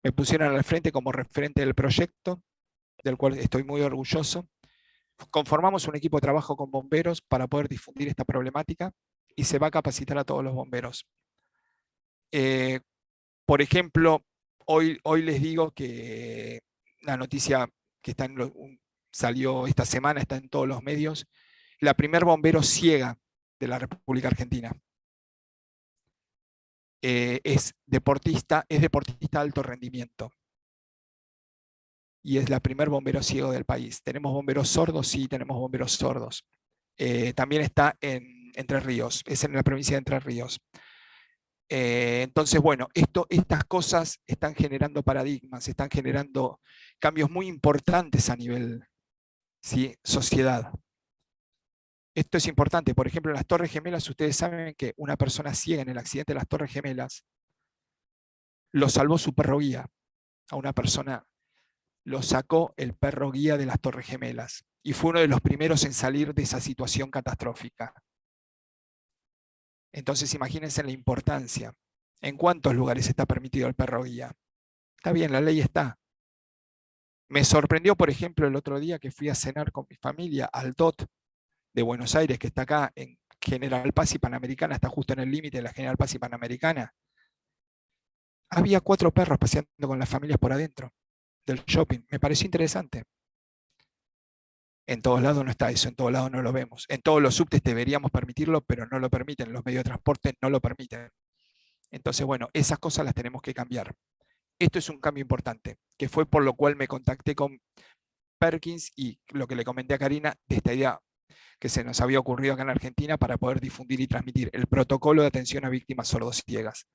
Me pusieron al frente como referente del proyecto, del cual estoy muy orgulloso. Conformamos un equipo de trabajo con bomberos para poder difundir esta problemática y se va a capacitar a todos los bomberos. Por ejemplo, hoy les digo que la noticia que está salió esta semana, está en todos los medios, la primer bombero ciega de la República Argentina. Es deportista de alto rendimiento. Y es la primer bombero ciego del país. ¿Tenemos bomberos sordos? Sí, tenemos bomberos sordos. También está en Entre Ríos, es en la provincia de Entre Ríos. Entonces, bueno, estas cosas están generando paradigmas, están generando cambios muy importantes a nivel, ¿sí?, sociedad. Esto es importante. Por ejemplo, en las Torres Gemelas, ustedes saben que una persona ciega en el accidente de las Torres Gemelas lo salvó su perro guía. A una persona lo sacó el perro guía de las Torres Gemelas y fue uno de los primeros en salir de esa situación catastrófica. Entonces, imagínense la importancia. ¿En cuántos lugares está permitido el perro guía? Está bien, la ley está. Me sorprendió, por ejemplo, el otro día que fui a cenar con mi familia al DOT de Buenos Aires, que está acá en General Paz y Panamericana, está justo en el límite de la General Paz y Panamericana. Había 4 perros paseando con las familias por adentro del shopping. Me pareció interesante. En todos lados no está eso, en todos lados no lo vemos. En todos los subtes deberíamos permitirlo, pero no lo permiten. Los medios de transporte no lo permiten. Entonces, bueno, esas cosas las tenemos que cambiar. Esto es un cambio importante, que fue por lo cual me contacté con Perkins y lo que le comenté a Karina de esta idea que se nos había ocurrido acá en Argentina para poder difundir y transmitir el protocolo de atención a víctimas sordociegas.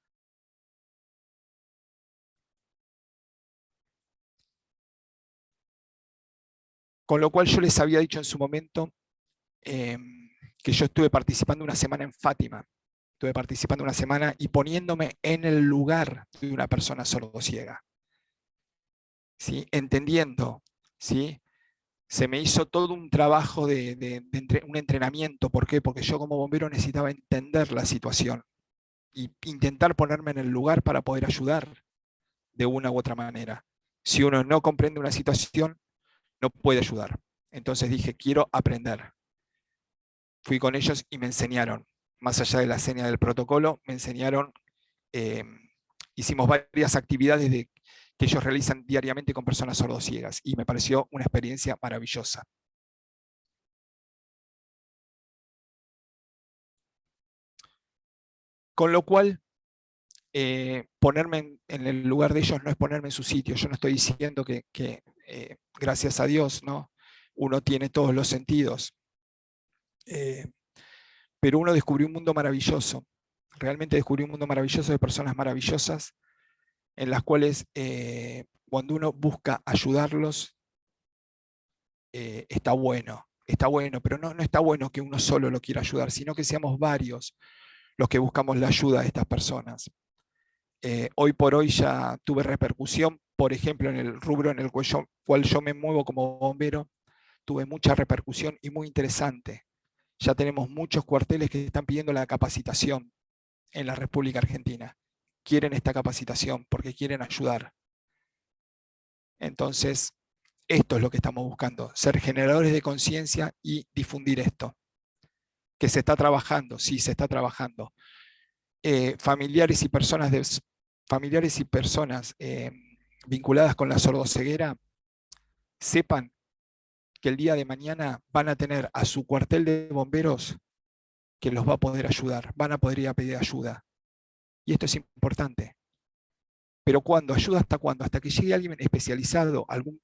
Con lo cual yo les había dicho en su momento que yo estuve participando una semana en Fátima. Estuve participando una semana y poniéndome en el lugar de una persona sordociega. ¿Sí? Entendiendo, ¿sí?, se me hizo todo un trabajo un entrenamiento. ¿Por qué? Porque yo como bombero necesitaba entender la situación e intentar ponerme en el lugar para poder ayudar de una u otra manera. Si uno no comprende una situación, no puede ayudar. Entonces dije, quiero aprender. Fui con ellos y me enseñaron, más allá de la seña del protocolo, me enseñaron, hicimos varias actividades que ellos realizan diariamente con personas sordociegas y me pareció una experiencia maravillosa. Con lo cual, ponerme en el lugar de ellos no es ponerme en su sitio. Yo no estoy diciendo que gracias a Dios, ¿no?, uno tiene todos los sentidos. Pero uno descubrió un mundo maravilloso. Realmente descubrió un mundo maravilloso de personas maravillosas en las cuales cuando uno busca ayudarlos, está bueno, pero no está bueno que uno solo lo quiera ayudar, sino que seamos varios los que buscamos la ayuda de estas personas. Hoy por hoy ya tuve repercusión, por ejemplo, en el rubro en el cual yo me muevo como bombero, tuve mucha repercusión y muy interesante. Ya tenemos muchos cuarteles que están pidiendo la capacitación en la República Argentina. Quieren esta capacitación porque quieren ayudar. Entonces, Esto es lo que estamos buscando, ser generadores de conciencia y difundir esto. Que se está trabajando, sí, se está trabajando. Familiares y personas vinculadas con la sordoceguera, sepan que el día de mañana van a tener a su cuartel de bomberos que los va a poder ayudar, van a poder ir a pedir ayuda. Y esto es importante. Pero ¿cuándo? ¿Ayuda hasta cuándo? Hasta que llegue alguien especializado, algún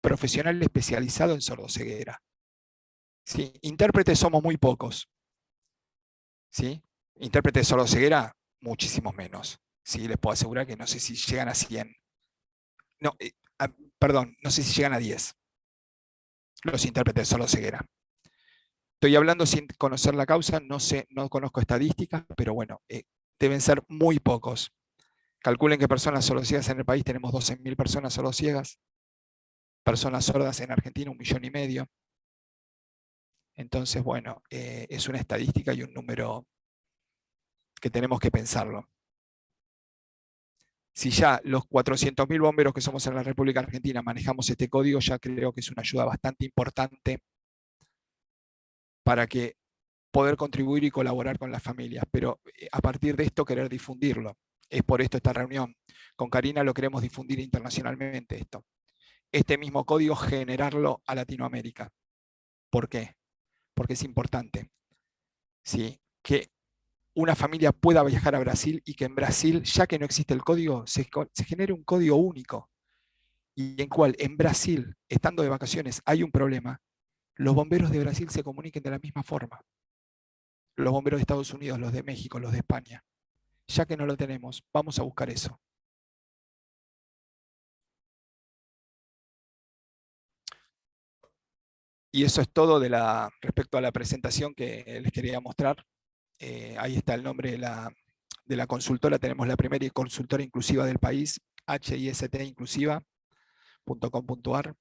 profesional especializado en sordoceguera. ¿Sí? Intérpretes somos muy pocos. ¿Sí? Intérpretes de sordoceguera, muchísimos menos. ¿Sí? Les puedo asegurar que no sé si llegan a 100. No, perdón, no sé si llegan a 10 los intérpretes de sordoceguera. Estoy hablando sin conocer la causa, no sé, no conozco estadísticas, pero bueno, deben ser muy pocos. Calculen que personas sordociegas en el país tenemos 12.000 personas sordociegas, personas sordas en Argentina 1,5 millones. Entonces, bueno, es una estadística y un número que tenemos que pensarlo. Si ya los 400.000 bomberos que somos en la República Argentina manejamos este código, ya creo que es una ayuda bastante importante para que poder contribuir y colaborar con las familias. Pero a partir de esto querer difundirlo. Es por esto esta reunión. Con Karina lo queremos difundir internacionalmente esto. Este mismo código generarlo a Latinoamérica. ¿Por qué? Porque es importante. ¿Sí? Que una familia pueda viajar a Brasil y que en Brasil, ya que no existe el código, se genere un código único. Y en cual en Brasil, estando de vacaciones, hay un problema, los bomberos de Brasil se comuniquen de la misma forma. Los bomberos de Estados Unidos, los de México, los de España. Ya que no lo tenemos, vamos a buscar eso. Y eso es todo respecto a la presentación que les quería mostrar. Ahí está el nombre de la consultora. Tenemos la primera consultora inclusiva del país, histinclusiva.com.ar.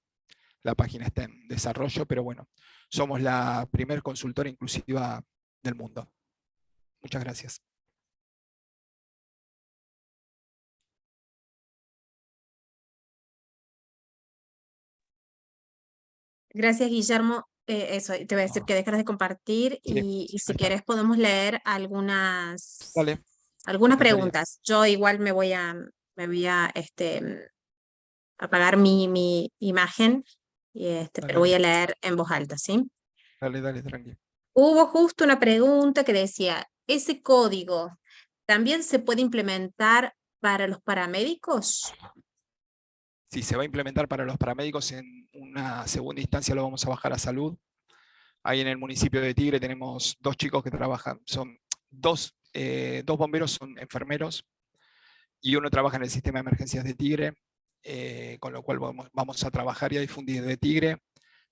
La página está en desarrollo, pero bueno, somos la primer consultora inclusiva del mundo. Muchas gracias. Gracias, Guillermo. Eso, te voy a decir que dejes de compartir Sí, y si ahí está. quieres podemos leer algunas, Dale, me algunas encantaría. preguntas. Yo igual me voy a apagar mi imagen, pero Dale, voy dale, a leer en voz alta, ¿sí? dale, dale, tranqui. Hubo justo una pregunta que decía, ¿ese código también se puede implementar para los paramédicos? Sí, se va a implementar para los paramédicos en una segunda instancia, lo vamos a bajar a salud. Ahí en el municipio de Tigre tenemos 2 chicos que trabajan, son 2 bomberos, son enfermeros, y uno trabaja en el sistema de emergencias de Tigre, con lo cual vamos a trabajar y a difundir de Tigre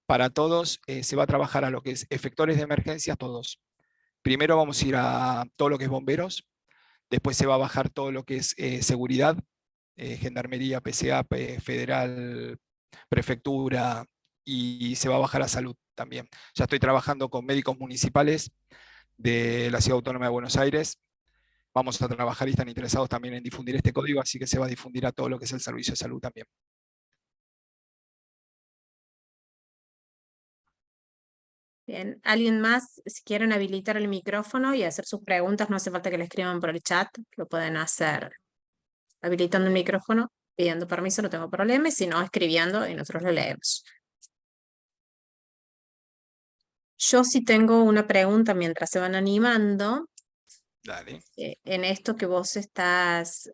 para todos. Se va a trabajar a lo que es efectores de emergencias, todos. Primero vamos a ir a todo lo que es bomberos, después se va a bajar todo lo que es seguridad, gendarmería, PCA, federal, prefectura, y se va a bajar a salud también. Ya estoy trabajando con médicos municipales de la Ciudad Autónoma de Buenos Aires. Vamos a trabajar y están interesados también en difundir este código, así que se va a difundir a todo lo que es el servicio de salud también. Bien, ¿alguien más? Si quieren habilitar el micrófono y hacer sus preguntas, no hace falta que le escriban por el chat, lo pueden hacer habilitando el micrófono, pidiendo permiso, no tengo problema, y si no, escribiendo y nosotros lo leemos. Yo sí tengo una pregunta mientras se van animando, Dale. en esto que vos estás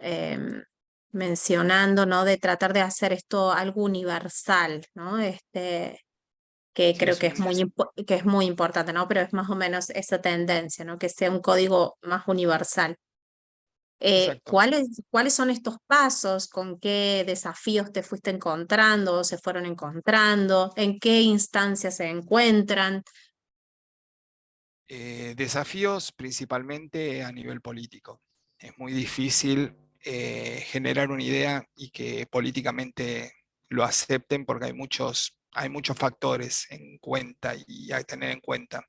mencionando, ¿no? De tratar de hacer esto algo universal, ¿no? Que Sí, creo que que es muy importante, ¿no? Pero es más o menos esa tendencia, ¿no? Que sea un código más universal. exacto. ¿Cuáles son estos pasos? ¿Con qué desafíos te fuiste encontrando o se fueron encontrando? ¿En qué instancias se encuentran? Desafíos principalmente a nivel político. Es muy difícil generar una idea y que políticamente lo acepten porque hay muchos factores en cuenta y a tener en cuenta.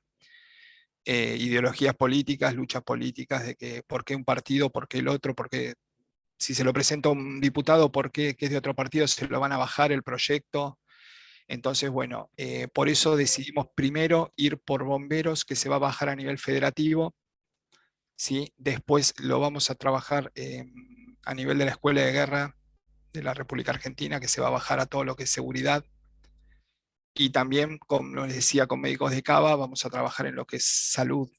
Ideologías políticas, luchas políticas, de que por qué un partido, por qué el otro, si se lo presenta a un diputado, por qué que es de otro partido, se lo van a bajar el proyecto. Entonces, bueno, por eso decidimos primero ir por bomberos, que se va a bajar a nivel federativo, ¿sí? Después lo vamos a trabajar a nivel de la Escuela de Guerra de la República Argentina, que se va a bajar a todo lo que es seguridad. Y también, como les decía, con médicos de Cava vamos a trabajar en lo que es salud.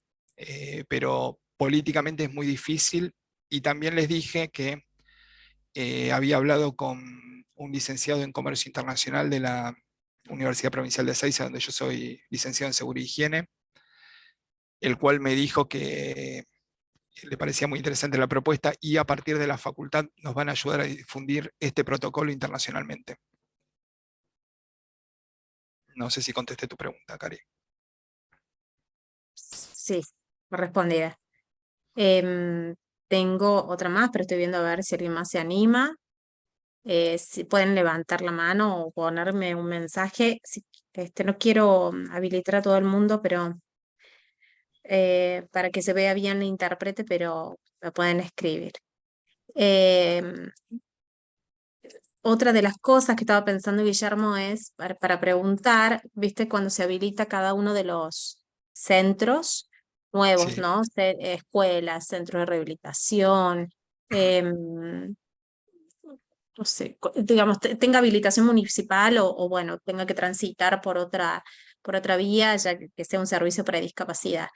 Pero políticamente es muy difícil. Y también les dije que había hablado con un licenciado en Comercio Internacional de la Universidad Provincial de Ezeiza, donde yo soy licenciado en Seguridad y Higiene, el cual me dijo que le parecía muy interesante la propuesta y a partir de la facultad nos van a ayudar a difundir este protocolo internacionalmente. No sé si contesté tu pregunta, Cari. Sí, respondida. Tengo otra más, pero estoy viendo a ver si alguien más se anima. Si pueden levantar la mano o ponerme un mensaje. No quiero habilitar a todo el mundo, pero para que se vea bien el intérprete, pero me pueden escribir. Em, Otra de las cosas que estaba pensando, Guillermo, es para preguntar, viste, cuando se habilita cada uno de los centros nuevos, Sí. ¿no? Escuelas, centros de rehabilitación, em, no sé, digamos, tenga habilitación municipal bueno, tenga que transitar por otra vía, ya que sea un servicio para discapacidad.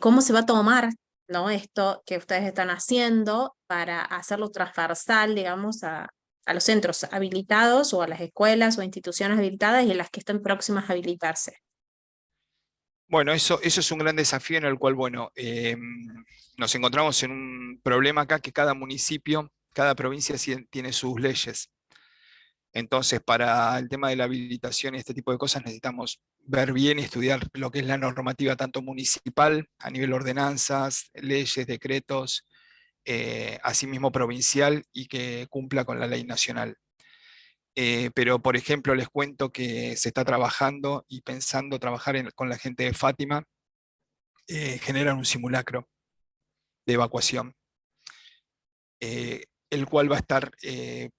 ¿Cómo se va a tomar, ¿no? Esto que ustedes están haciendo para hacerlo transversal, digamos, a los centros habilitados o a las escuelas o instituciones habilitadas y a las que estén próximas a habilitarse? Bueno, eso es un gran desafío en el cual, bueno, nos encontramos en un problema acá que cada municipio, cada provincia tiene sus leyes. Entonces, para el tema de la habilitación y este tipo de cosas necesitamos ver bien y estudiar lo que es la normativa tanto municipal, a nivel ordenanzas, leyes, decretos, asimismo provincial y que cumpla con la ley nacional. Pero, por ejemplo, les cuento que se está trabajando y pensando trabajar con la gente de Fátima, generan un simulacro de evacuación, el cual va a estar, se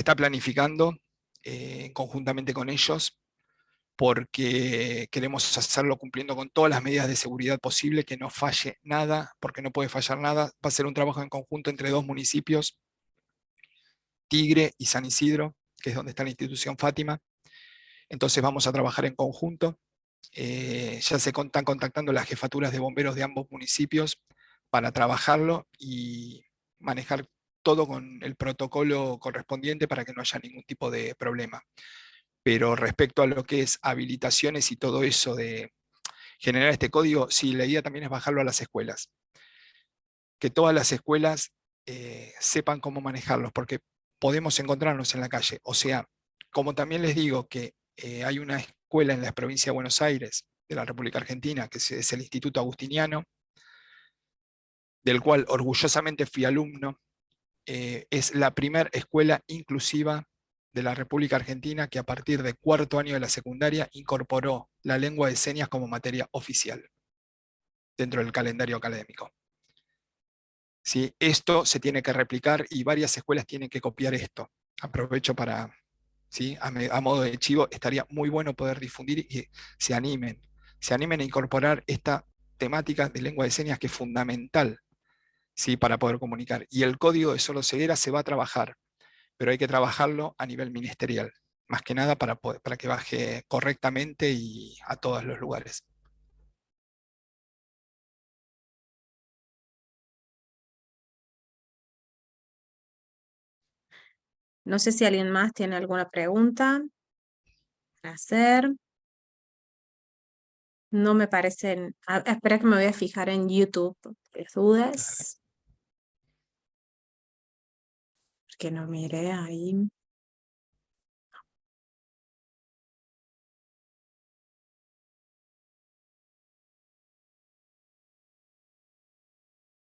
está planificando conjuntamente con ellos porque queremos hacerlo cumpliendo con todas las medidas de seguridad posible, que no falle nada, porque no puede fallar nada. Va a ser un trabajo en conjunto entre dos municipios, Tigre y San Isidro, que es donde está la institución Fátima. Entonces vamos a trabajar en conjunto. Ya se están contactando las jefaturas de bomberos de ambos municipios para trabajarlo y manejar todo con el protocolo correspondiente para que no haya ningún tipo de problema. Pero respecto a lo que es habilitaciones y todo eso de generar este código, sí, la idea también es bajarlo a las escuelas. Que todas las escuelas sepan cómo manejarlos, porque podemos encontrarnos en la calle. O sea, como también les digo que hay una escuela en la provincia de Buenos Aires, de la República Argentina, que es el Instituto Agustiniano, del cual orgullosamente fui alumno. Es la primera escuela inclusiva de la República Argentina que a partir de cuarto año de la secundaria incorporó la lengua de señas como materia oficial dentro del calendario académico. ¿Sí? Esto se tiene que replicar y varias escuelas tienen que copiar esto. Aprovecho para, ¿sí? A modo de chivo, estaría muy bueno poder difundir y se animen a incorporar esta temática de lengua de señas que es fundamental, ¿sí? Para poder comunicar. Y el código de solo ceguera se va a trabajar, pero hay que trabajarlo a nivel ministerial, más que nada para que baje correctamente y a todos los lugares. No sé si alguien más tiene alguna pregunta para hacer. No me parecen. Espera que me voy a fijar en YouTube, por las dudas, que no miré ahí.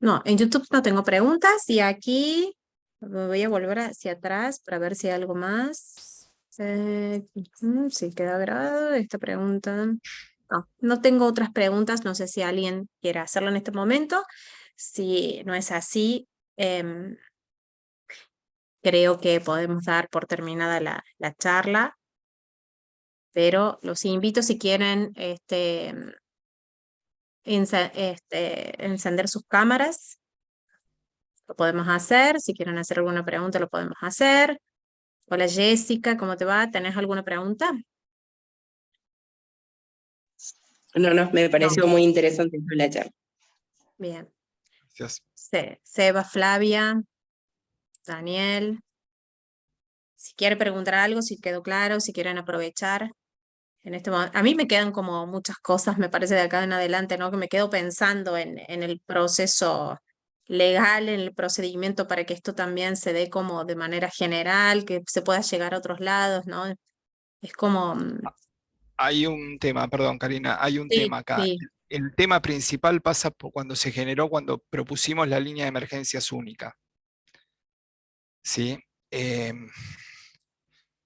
No, en YouTube no tengo preguntas y aquí me voy a volver hacia atrás para ver si hay algo más. Si queda grabado esta pregunta. No, no tengo otras preguntas. No sé si alguien quiere hacerlo en este momento. Si no es así, em, creo que podemos dar por terminada la charla. pero los invito si quieren encender sus cámaras, lo podemos hacer. Si quieren hacer alguna pregunta, lo podemos hacer. Hola Jessica, ¿cómo te va? ¿Tenés alguna pregunta? No, me No. pareció muy interesante la charla. Bien. Gracias. Seba, Flavia, Daniel. Si quiere preguntar algo, si quedó claro, si quieren aprovechar. En este momento, a mí me quedan como muchas cosas, me parece, de acá en adelante, ¿no? Que me quedo pensando en el proceso legal, en el procedimiento para que esto también se dé como de manera general, que se pueda llegar a otros lados, ¿no? Es como, Hay un tema, perdón, Karina, hay un sí, tema acá. sí, El tema principal pasa por cuando se generó, cuando propusimos la línea de emergencias única. ¿Sí?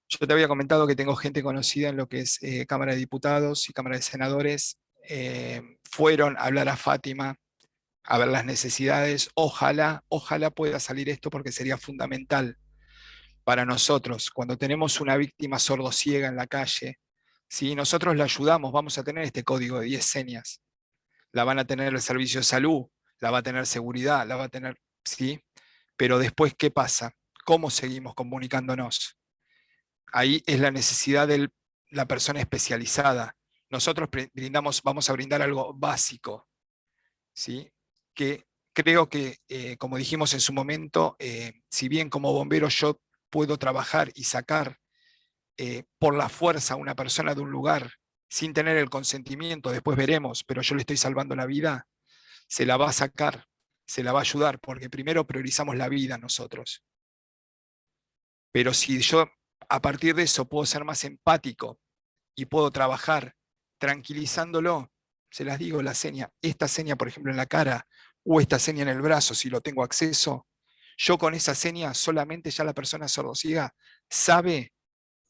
Yo te había comentado que tengo gente conocida en lo que es Cámara de Diputados y Cámara de Senadores. Fueron a hablar a Fátima, a ver las necesidades. Ojalá pueda salir esto porque sería fundamental para nosotros. Cuando tenemos una víctima sordociega en la calle, si nosotros la ayudamos, vamos a tener este código de 10 señas. La van a tener el servicio de salud, la va a tener seguridad, la va a tener, ¿sí? Pero después, ¿qué pasa? ¿Cómo seguimos comunicándonos? Ahí es la necesidad de la persona especializada. Nosotros vamos a brindar algo básico, ¿sí? Que creo que, como dijimos en su momento, si bien como bombero yo puedo trabajar y sacar por la fuerza a una persona de un lugar sin tener el consentimiento, después veremos, pero yo le estoy salvando la vida, se la va a sacar, se la va a ayudar, porque primero priorizamos la vida nosotros. Pero si yo a partir de eso puedo ser más empático y puedo trabajar tranquilizándolo, se las digo, la seña, esta seña por ejemplo en la cara o esta seña en el brazo, si lo tengo acceso, yo con esa seña solamente ya la persona sordociega sabe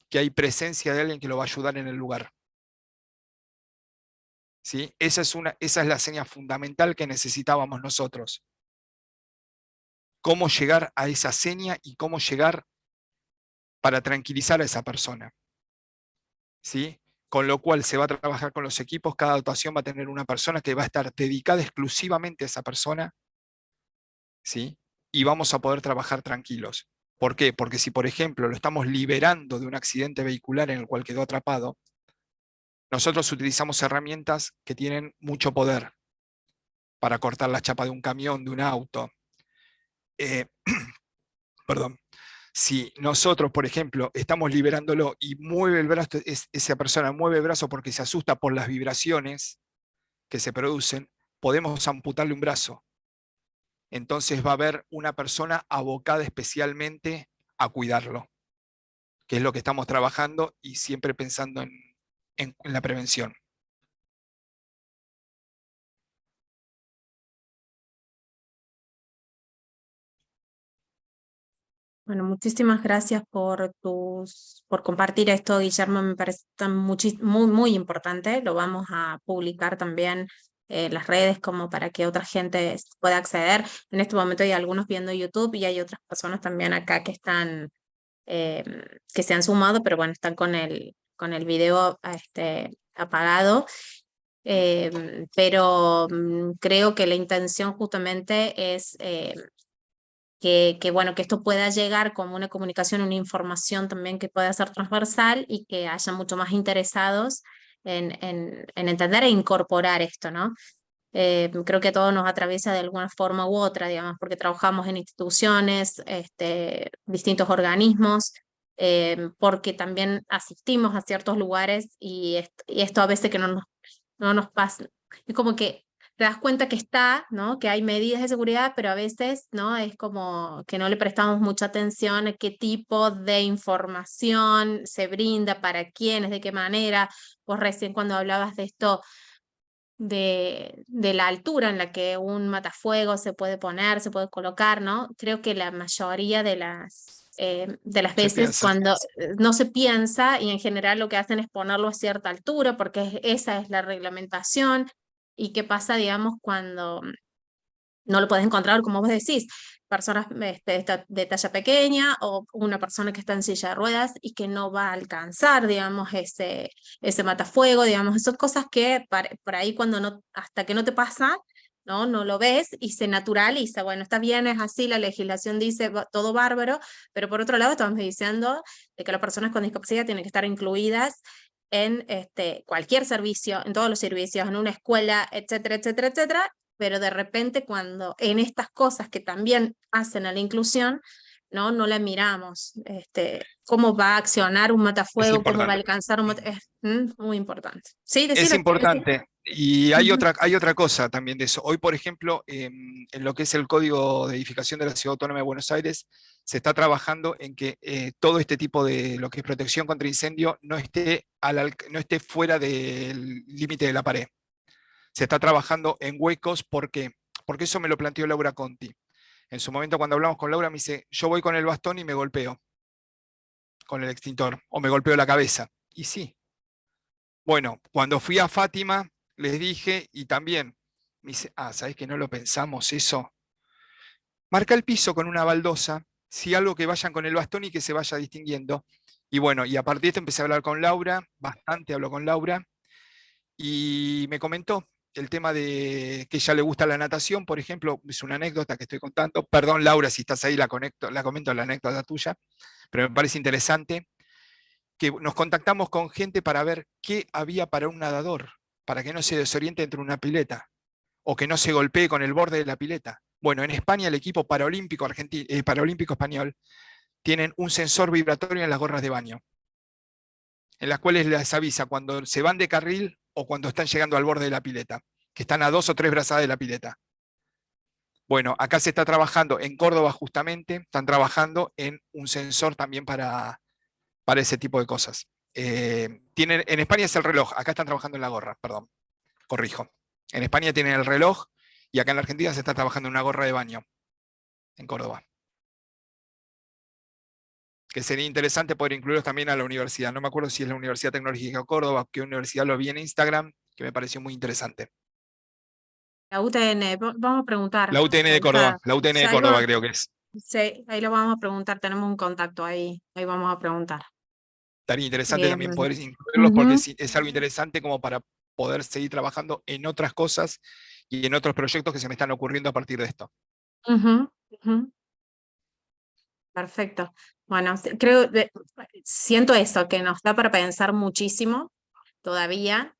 que hay presencia de alguien que lo va a ayudar en el lugar. ¿Sí? Esa es la seña fundamental que necesitábamos nosotros. Cómo llegar a esa seña y cómo llegar para tranquilizar a esa persona. ¿Sí? Con lo cual se va a trabajar con los equipos, cada dotación va a tener una persona que va a estar dedicada exclusivamente a esa persona, ¿sí? Y vamos a poder trabajar tranquilos. ¿Por qué? Porque si, por ejemplo, lo estamos liberando de un accidente vehicular en el cual quedó atrapado, nosotros utilizamos herramientas que tienen mucho poder para cortar la chapa de un camión, de un auto. Perdón. Si nosotros, por ejemplo, estamos liberándolo y mueve el brazo, esa persona mueve el brazo porque se asusta por las vibraciones que se producen, podemos amputarle un brazo. Entonces va a haber una persona abocada especialmente a cuidarlo, que es lo que estamos trabajando y siempre pensando en la prevención. bueno, muchísimas gracias por compartir esto, Guillermo, me parece muy, muy importante. Lo vamos a publicar también en las redes como para que otra gente pueda acceder. En este momento hay algunos viendo YouTube y hay otras personas también acá que están, que se han sumado, pero bueno, están con el video apagado. Pero creo que la intención justamente es bueno, que esto pueda llegar como una comunicación, una información también que pueda ser transversal y que haya mucho más interesados en entender e incorporar esto, ¿no? Creo que todo nos atraviesa de alguna forma u otra, digamos, porque trabajamos en instituciones, distintos organismos, porque también asistimos a ciertos lugares y esto a veces que no nos pasa. Es como que te das cuenta que está, ¿no? Que hay medidas de seguridad, pero a veces, ¿no? Es como que no le prestamos mucha atención a qué tipo de información se brinda, para quiénes, de qué manera. Vos recién cuando hablabas de esto, de la altura en la que un matafuego se puede poner, se puede colocar, ¿no? Creo que la mayoría de las Se veces piensa. cuando no se piensa y en general lo que hacen es ponerlo a cierta altura porque esa es la reglamentación. ¿Y qué pasa, digamos, cuando no lo podés encontrar, como vos decís, personas de talla pequeña o una persona que está en silla de ruedas y que no va a alcanzar, digamos, ese matafuego, digamos, son cosas que por ahí cuando no, hasta que no te pasa, ¿no? No lo ves y se naturaliza. Bueno, está bien, es así, la legislación dice todo bárbaro, pero por otro lado estamos diciendo de que las personas con discapacidad tienen que estar incluidas en cualquier servicio, en todos los servicios, en una escuela, etcétera, etcétera, etcétera, pero de repente cuando en estas cosas que también hacen a la inclusión, no la miramos, cómo va a accionar un Es matafuego, cómo va a importante. alcanzar es muy importante. Sí, Es decirlo. importante. Y Ujú. hay otra cosa también de eso. Hoy, por ejemplo, en lo que es el Código de Edificación de la Ciudad Autónoma de Buenos Aires, se está trabajando en que todo este tipo de lo que es protección contra incendio no esté, no esté fuera del límite de la pared. Se está trabajando en huecos porque eso me lo planteó Laura Conti. En su momento, cuando hablamos con Laura, me dice, yo voy con el bastón y me golpeo con el extintor, o me golpeo la cabeza. Y sí. Bueno, cuando fui a Fátima, les dije, y también, me dice, ¿sabés que no lo pensamos eso? Marca el piso con una baldosa, si algo que vayan con el bastón y que se vaya distinguiendo. Y bueno, y a partir de esto empecé a hablar con Laura, bastante hablo con Laura, y me comentó el tema de que ella le gusta la natación, por ejemplo, es una anécdota que estoy contando. Perdón, Laura, si estás ahí, la comento la anécdota tuya, pero me parece interesante que nos contactamos con gente para ver qué había para un nadador, para que no se desoriente entre una pileta o que no se golpee con el borde de la pileta. Bueno, en España el equipo paralímpico español tienen un sensor vibratorio en las gorras de baño, en las cuales les avisa cuando se van de carril o cuando están llegando al borde de la pileta, que están a 2 o 3 brazadas de la pileta. Bueno, acá se está trabajando, en Córdoba justamente, están trabajando en un sensor también para ese tipo de cosas. En España es el reloj, acá están trabajando en la gorra, perdón, corrijo. En España tienen el reloj y acá en la Argentina se está trabajando en una gorra de baño, en Córdoba. Que sería interesante poder incluirlos también a la universidad. No me acuerdo si es la Universidad Tecnológica de Córdoba, qué universidad, lo vi en Instagram, que me pareció muy interesante. La UTN, vamos a preguntar. La UTN de Córdoba, la UTN Sí, de Córdoba creo que es. sí, ahí lo vamos a preguntar, tenemos un contacto ahí vamos a preguntar. Estaría interesante Bien. también poder incluirlos porque Ujú, es algo interesante como para poder seguir trabajando en otras cosas y en otros proyectos que se me están ocurriendo a partir de esto. ujú, ujú. Perfecto. Bueno, siento eso, que nos da para pensar muchísimo todavía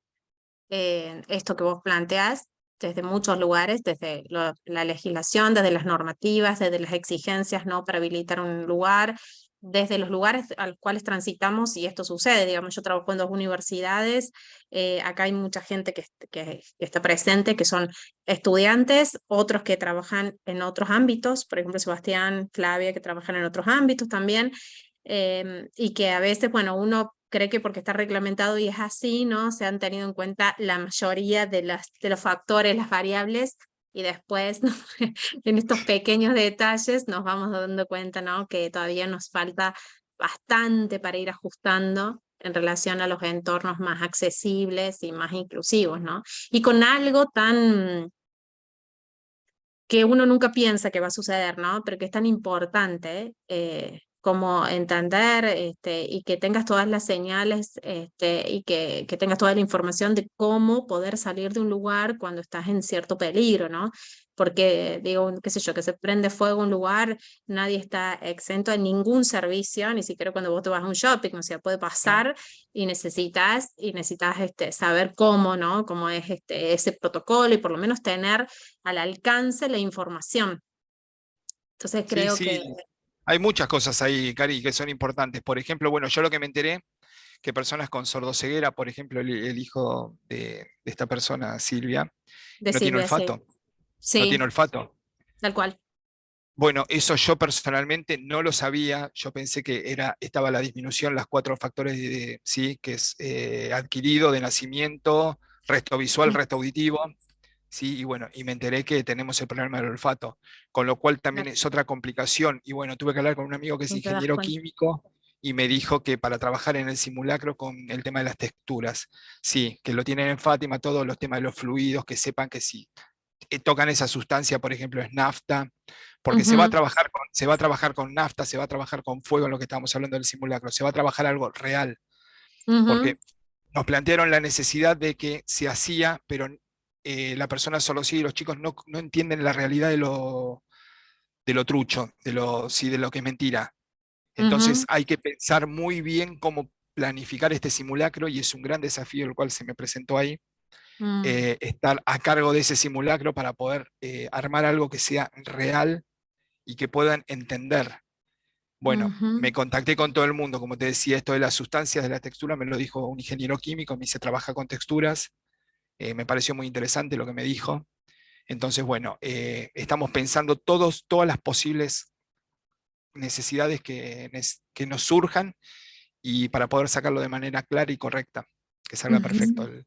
esto que vos planteás desde muchos lugares, desde la legislación, desde las normativas, desde las exigencias, ¿no? Para habilitar un lugar, desde los lugares a los cuales transitamos y esto sucede. Digamos, yo trabajo en 2 universidades, acá hay mucha gente que está presente, que son estudiantes, otros que trabajan en otros ámbitos, por ejemplo, Sebastián, Flavia, que trabajan en otros ámbitos también, y que a veces, bueno, uno cree que porque está reglamentado y es así, ¿no? Se han tenido en cuenta la mayoría de los factores, las variables, y después, ¿no? En estos pequeños detalles nos vamos dando cuenta, ¿no? Que todavía nos falta bastante para ir ajustando en relación a los entornos más accesibles y más inclusivos, ¿no? Y con algo tan que uno nunca piensa que va a suceder, ¿no? Pero que es tan importante como entender y que tengas todas las señales y que tengas toda la información de cómo poder salir de un lugar cuando estás en cierto peligro, ¿no? Porque, digo, qué sé yo, que se prende fuego un lugar, nadie está exento de ningún servicio, ni siquiera cuando vos te vas a un shopping, o sea, puede ¿No? pasar y necesitas saber cómo, ¿no? Cómo es ese protocolo y por lo menos tener al alcance la información. Entonces Sí, creo que sí. Hay muchas cosas ahí, Cari, que son importantes. Por ejemplo, bueno, yo lo que me enteré, que personas con sordoceguera, por ejemplo, el hijo de esta persona, Silvia, de no tiene Silvia, sí, olfato, no tiene sí, olfato. tal cual. Bueno, eso yo personalmente no lo sabía, yo pensé que estaba la disminución, las 4 factores sí, que es adquirido, de nacimiento, resto visual, Mm, resto auditivo, sí, y bueno, y me enteré que tenemos el problema del olfato, con lo cual también claro, es otra complicación, y bueno, tuve que hablar con un amigo que es no te das ingeniero cuenta. químico, y me dijo que para trabajar en el simulacro con el tema de las texturas, sí, que lo tienen en Fátima, todos los temas de los fluidos, que sepan que sí, tocan esa sustancia, por ejemplo, es nafta, porque se va a Ujú, trabajar con nafta, se va a trabajar con fuego, en lo que estábamos hablando del simulacro, se va a trabajar algo real, ujú, porque nos plantearon la necesidad de que se hacía, pero la persona solo sigue y los chicos no entienden la realidad de lo trucho, sí, de lo que es mentira. Entonces ujú, hay que pensar muy bien cómo planificar este simulacro y es un gran desafío el cual se me presentó ahí, mm, estar a cargo de ese simulacro para poder armar algo que sea real y que puedan entender. Bueno, ujú. me contacté con todo el mundo, como te decía, esto de las sustancias, de la textura, me lo dijo un ingeniero químico, me dice, trabaja con texturas, me pareció muy interesante lo que me dijo. Entonces, bueno, estamos pensando todas las posibles necesidades que nos surjan y para poder sacarlo de manera clara y correcta, que salga perfecto. Ujú.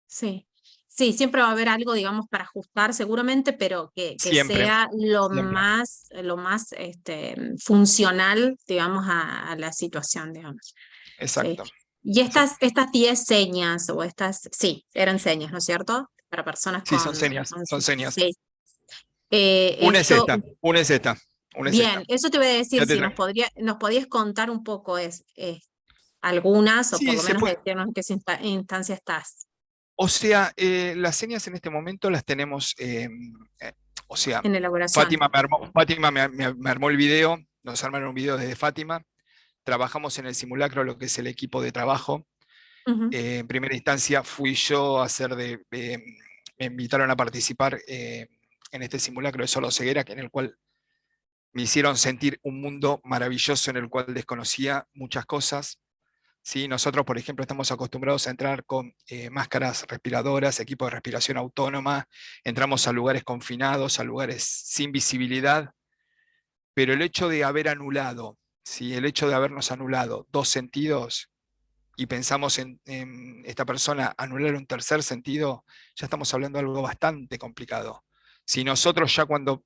Sí, sí, siempre va a haber algo, digamos, para ajustar seguramente, pero que Siempre, sea siempre. lo más funcional, digamos, a la situación, digamos. Sí. Exacto. Y Sí, estas 10 señas, o estas, sí, eran señas, ¿no es cierto? Para personas sí, son con señas, son señas. sí. Una es Eso, esta, una es esta, una es bien, esta. eso te voy a decir, Ya te si tra- nos podías contar un poco algunas, o por Sí, lo se menos puede. decirnos en qué instancia estás O sea, las señas en este momento las tenemos, o sea, en elaboración. Fátima me armó el video, nos armaron un video desde Fátima, trabajamos en el simulacro, lo que es el equipo de trabajo. Ujú, En primera instancia fui yo a hacer me invitaron a participar en este simulacro de sordoceguera, en el cual me hicieron sentir un mundo maravilloso en el cual desconocía muchas cosas. ¿Sí? Nosotros, por ejemplo, estamos acostumbrados a entrar con máscaras respiradoras, equipo de respiración autónoma, entramos a lugares confinados, a lugares sin visibilidad, pero el hecho de haber anulado, ¿sí? El hecho de habernos anulado dos sentidos y pensamos en esta persona anular un tercer sentido, ya estamos hablando de algo bastante complicado. Si nosotros ya cuando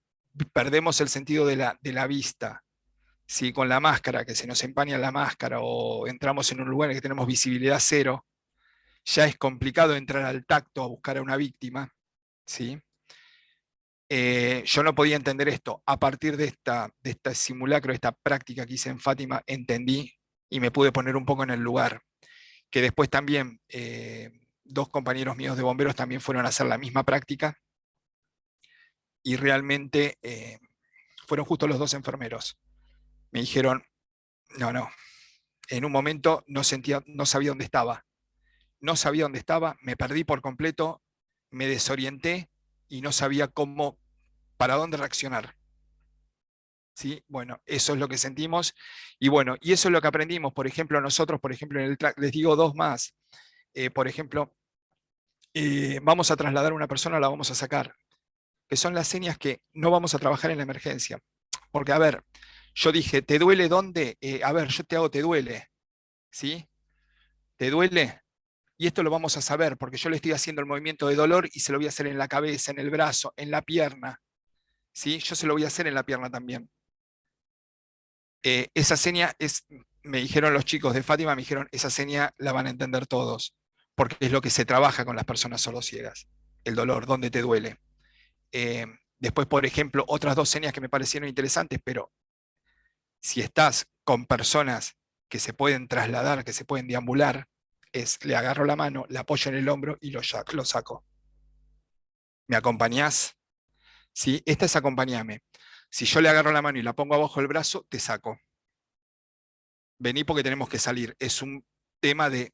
perdemos el sentido de la vista, si con la máscara, que se nos empaña la máscara o entramos en un lugar en el que tenemos visibilidad cero, ya es complicado entrar al tacto a buscar a una víctima, ¿sí? Yo no podía entender esto. A partir de este simulacro, de esta práctica que hice en Fátima, entendí y me pude poner un poco en el lugar. Que después también dos compañeros míos de bomberos también fueron a hacer la misma práctica y realmente fueron justo los dos enfermeros. Me dijeron, no, en un momento no sabía dónde estaba. No sabía dónde estaba, me perdí por completo, me desorienté y no sabía para dónde reaccionar. ¿Sí? Bueno, eso es lo que sentimos y bueno, y eso es lo que aprendimos. Por ejemplo, nosotros, por ejemplo, en el les digo dos más. Por ejemplo, vamos a trasladar a una persona, la vamos a sacar, que son las señas que no vamos a trabajar en la emergencia. Porque, a ver, yo dije, ¿te duele dónde? A ver, yo te hago, ¿te duele? ¿Sí? ¿Te duele? Y esto lo vamos a saber porque yo le estoy haciendo el movimiento de dolor y se lo voy a hacer en la cabeza, en el brazo, en la pierna. ¿Sí? Yo se lo voy a hacer en la pierna también. Esa seña me dijeron los chicos de Fátima, me dijeron, esa seña la van a entender todos, porque es lo que se trabaja con las personas sordociegas. El dolor, dónde te duele. Eh, Después, por ejemplo, otras dos señas que me parecieron interesantes, pero si estás con personas que se pueden trasladar, que se pueden deambular, es le agarro la mano, la apoyo en el hombro y lo saco. ¿Me acompañás? ¿Sí? Esta es acompañame. Si yo le agarro la mano y la pongo abajo del brazo, te saco. Vení porque tenemos que salir. Es un tema de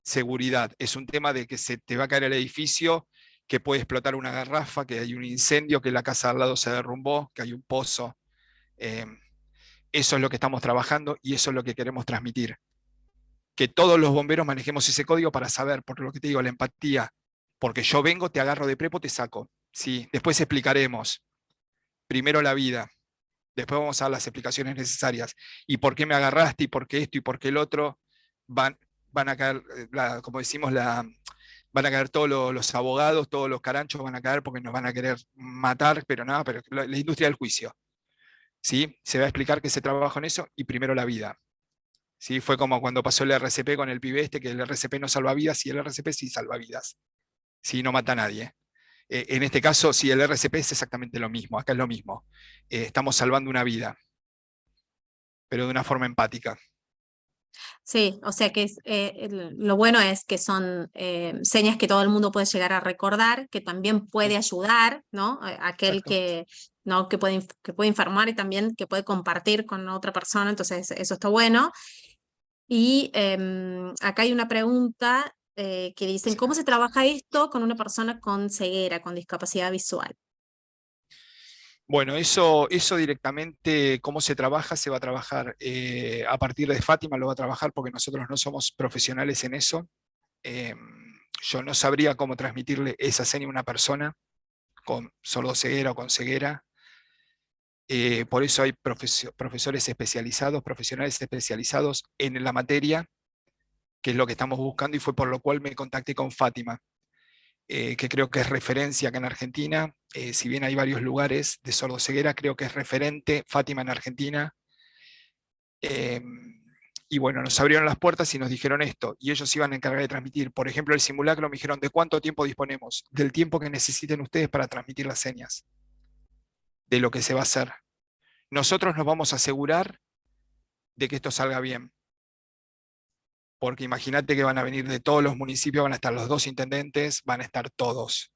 seguridad, es un tema de que se te va a caer el edificio, que puede explotar una garrafa, que hay un incendio, que la casa al lado se derrumbó, que hay un pozo. Eh, Eso es lo que estamos trabajando y eso es lo que queremos transmitir. Que todos los bomberos manejemos ese código para saber, por lo que te digo, la empatía. Porque yo vengo, te agarro de prepo, te saco. Sí, después explicaremos. Primero la vida, después vamos a dar las explicaciones necesarias. ¿Y por qué me agarraste? ¿Y por qué esto? ¿Y por qué el otro? Van a caer, como decimos, van a caer todos los abogados, todos los caranchos van a caer porque nos van a querer matar, pero nada, pero la industria del juicio. ¿Sí? Se va a explicar que se trabaja en eso y primero la vida. ¿Sí? Fue como cuando pasó el RCP con el pibe este, que el RCP no salva vidas y el RCP sí salva vidas. ¿sí? No mata a nadie. En este caso, sí, el RCP es exactamente lo mismo, acá es lo mismo. Estamos salvando una vida, pero de una forma empática. Sí, o sea que lo bueno es que son señas que todo el mundo puede llegar a recordar, que también puede Sí, ayudar, ¿no? Aquel exacto. que, ¿no? Que puede informar y también que puede compartir con otra persona, entonces eso está bueno. Y acá hay una pregunta que dicen, Sí. ¿cómo se trabaja esto con una persona con ceguera, con discapacidad visual? Bueno, eso directamente, cómo se trabaja, se va a trabajar a partir de Fátima, lo va a trabajar porque nosotros no somos profesionales en eso. Eh, yo no sabría cómo transmitirle esa seña a una persona con sordoceguera o con ceguera. Por eso hay profesores especializados, profesionales especializados en la materia, que es lo que estamos buscando y fue por lo cual me contacté con Fátima, que creo que es referencia acá en Argentina. Si bien hay varios lugares de sordoceguera, creo que es referente Fátima en Argentina. Eh, y bueno, nos abrieron las puertas y nos dijeron esto, y ellos iban a encargar de transmitir. Por ejemplo, el simulacro me dijeron, ¿de cuánto tiempo disponemos? Del tiempo que necesiten ustedes para transmitir las señas, de lo que se va a hacer. Nosotros nos vamos a asegurar de que esto salga bien. Porque imagínate que van a venir de todos los municipios, van a estar los 2 intendentes, van a estar todos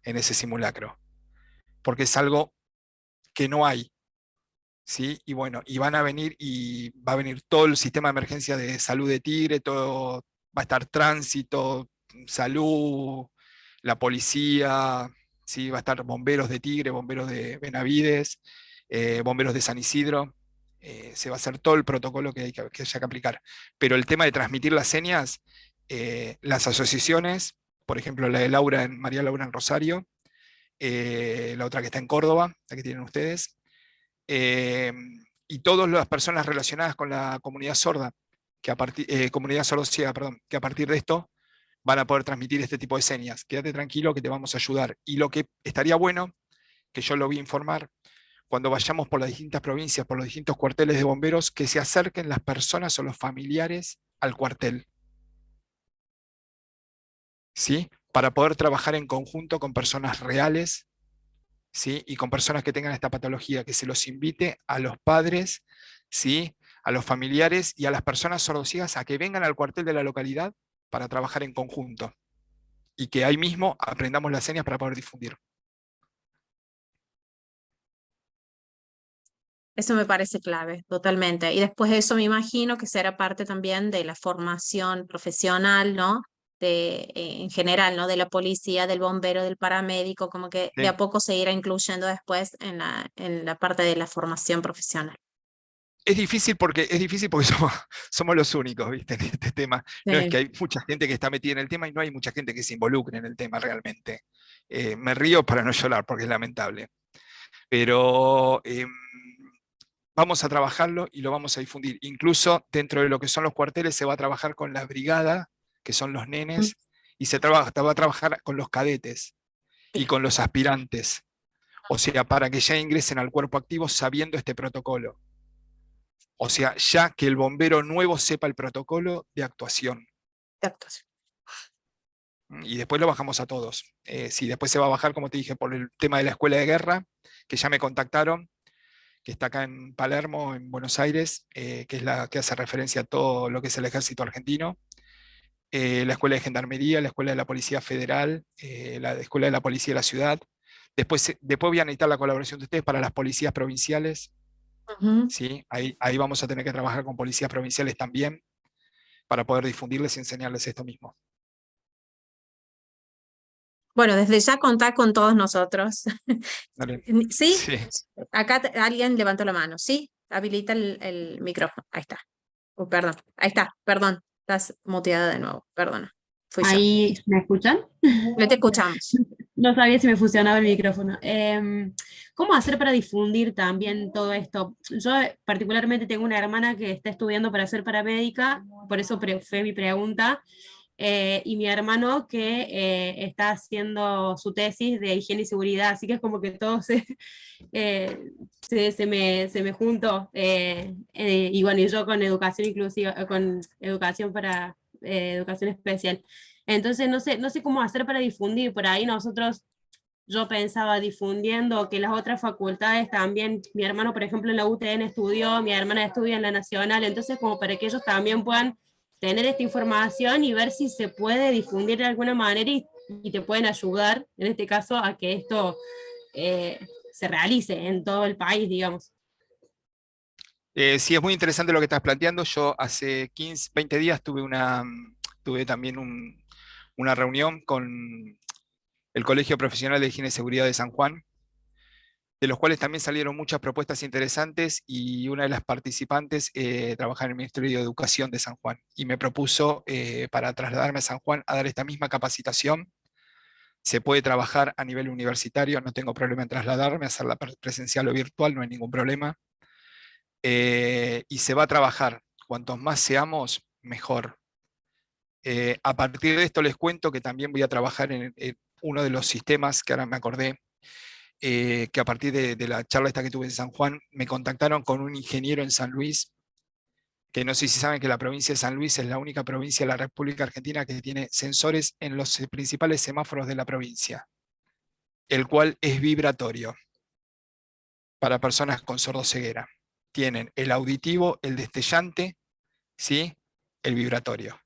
en ese simulacro. Porque es algo que no hay, ¿sí? Y bueno, y van a venir y va a venir todo el sistema de emergencia de salud de Tigre, todo, va a estar tránsito, salud, la policía, ¿sí? Va a estar bomberos de Tigre, bomberos de Benavides, bomberos de San Isidro. Se va a hacer todo el protocolo que haya que aplicar. Pero el tema de transmitir las señas, las asociaciones, por ejemplo, la de Laura María Laura en Rosario, la otra que está en Córdoba, la que tienen ustedes, eh, y todas las personas relacionadas con la comunidad sorda, comunidad sordociega, perdón, que a partir de esto van a poder transmitir este tipo de señas. Quédate tranquilo que te vamos a ayudar. Y lo que estaría bueno, que yo lo voy a informar, cuando vayamos por las distintas provincias, por los distintos cuarteles de bomberos, que se acerquen las personas o los familiares al cuartel, ¿sí? Para poder trabajar en conjunto con personas reales, ¿sí? Y con personas que tengan esta patología, que se los invite a los padres, ¿sí? A los familiares y a las personas sordociegas a que vengan al cuartel de la localidad para trabajar en conjunto y que ahí mismo aprendamos las señas para poder difundir. Eso me parece clave, totalmente. Y después de eso me imagino que será parte también de la formación profesional, ¿no? En general, ¿no? De la policía, del bombero, del paramédico, como que de ¿Sí? a poco se irá incluyendo después en la parte de la formación profesional. Es difícil porque somos los únicos, ¿viste? En este tema. No es que Sí. hay mucha gente que está metida en el tema y no hay mucha gente que se involucre en el tema realmente. Me río para no llorar porque es lamentable. Pero vamos a trabajarlo y lo vamos a difundir. Incluso dentro de lo que son los cuarteles se va a trabajar con la brigada, que son los Mm. nenes, y va a trabajar con los cadetes y con los aspirantes. O sea, para que ya ingresen al cuerpo activo sabiendo este protocolo. O sea, ya que el bombero nuevo sepa el protocolo de actuación. Exacto. Y después lo bajamos a todos. Sí, después se va a bajar, como te dije, por el tema de la escuela de guerra, que ya me contactaron, que está acá en Palermo, en Buenos Aires, que es la que hace referencia a todo lo que es el ejército argentino. La escuela de gendarmería, la escuela de la Policía Federal, la escuela de la Policía de la Ciudad. Después voy a necesitar la colaboración de ustedes para las policías provinciales. Ujú. ¿Sí? Ahí vamos a tener que trabajar con policías provinciales también para poder difundirles y enseñarles esto mismo. Bueno, desde ya contá con todos nosotros. ¿Vale? ¿Sí? Sí. Acá alguien levantó la mano, ¿sí? Habilita el micrófono. Ahí está. Perdón. Ahí está. Perdón. Estás muteada de nuevo. Perdona. Fui yo. Ahí, ¿me escuchan? No te escuchamos. No sabía si me funcionaba el micrófono. ¿Cómo hacer para difundir también todo esto? Yo particularmente tengo una hermana que está estudiando para ser paramédica, por eso fue mi pregunta, y mi hermano que está haciendo su tesis de higiene y seguridad, así que es como que todo eh, se me juntó. Y bueno, y yo con educación inclusiva, con educación para educación especial. Entonces no sé cómo hacer para difundir. Por ahí yo pensaba difundiendo que las otras facultades también, mi hermano por ejemplo en la UTN estudió, mi hermana estudia en la Nacional, entonces como para que ellos también puedan tener esta información y ver si se puede difundir de alguna manera y te pueden ayudar, en este caso, a que esto se realice en todo el país, digamos. Sí, es muy interesante lo que estás planteando. Yo hace 15, 20 días tuve también una reunión con el Colegio Profesional de Higiene y Seguridad de San Juan, de los cuales también salieron muchas propuestas interesantes y una de las participantes trabaja en el Ministerio de Educación de San Juan y me propuso para trasladarme a San Juan a dar esta misma capacitación. Se puede trabajar a nivel universitario, no tengo problema en trasladarme, hacerla presencial o virtual, no hay ningún problema. Y se va a trabajar, cuantos más seamos, mejor. A partir de esto les cuento que también voy a trabajar en uno de los sistemas, que ahora me acordé, que a partir de la charla esta que tuve en San Juan, me contactaron con un ingeniero en San Luis, que no sé si saben que la provincia de San Luis es la única provincia de la República Argentina que tiene sensores en los principales semáforos de la provincia, el cual es vibratorio para personas con sordoceguera. Tienen el auditivo, el destellante, ¿sí? El vibratorio.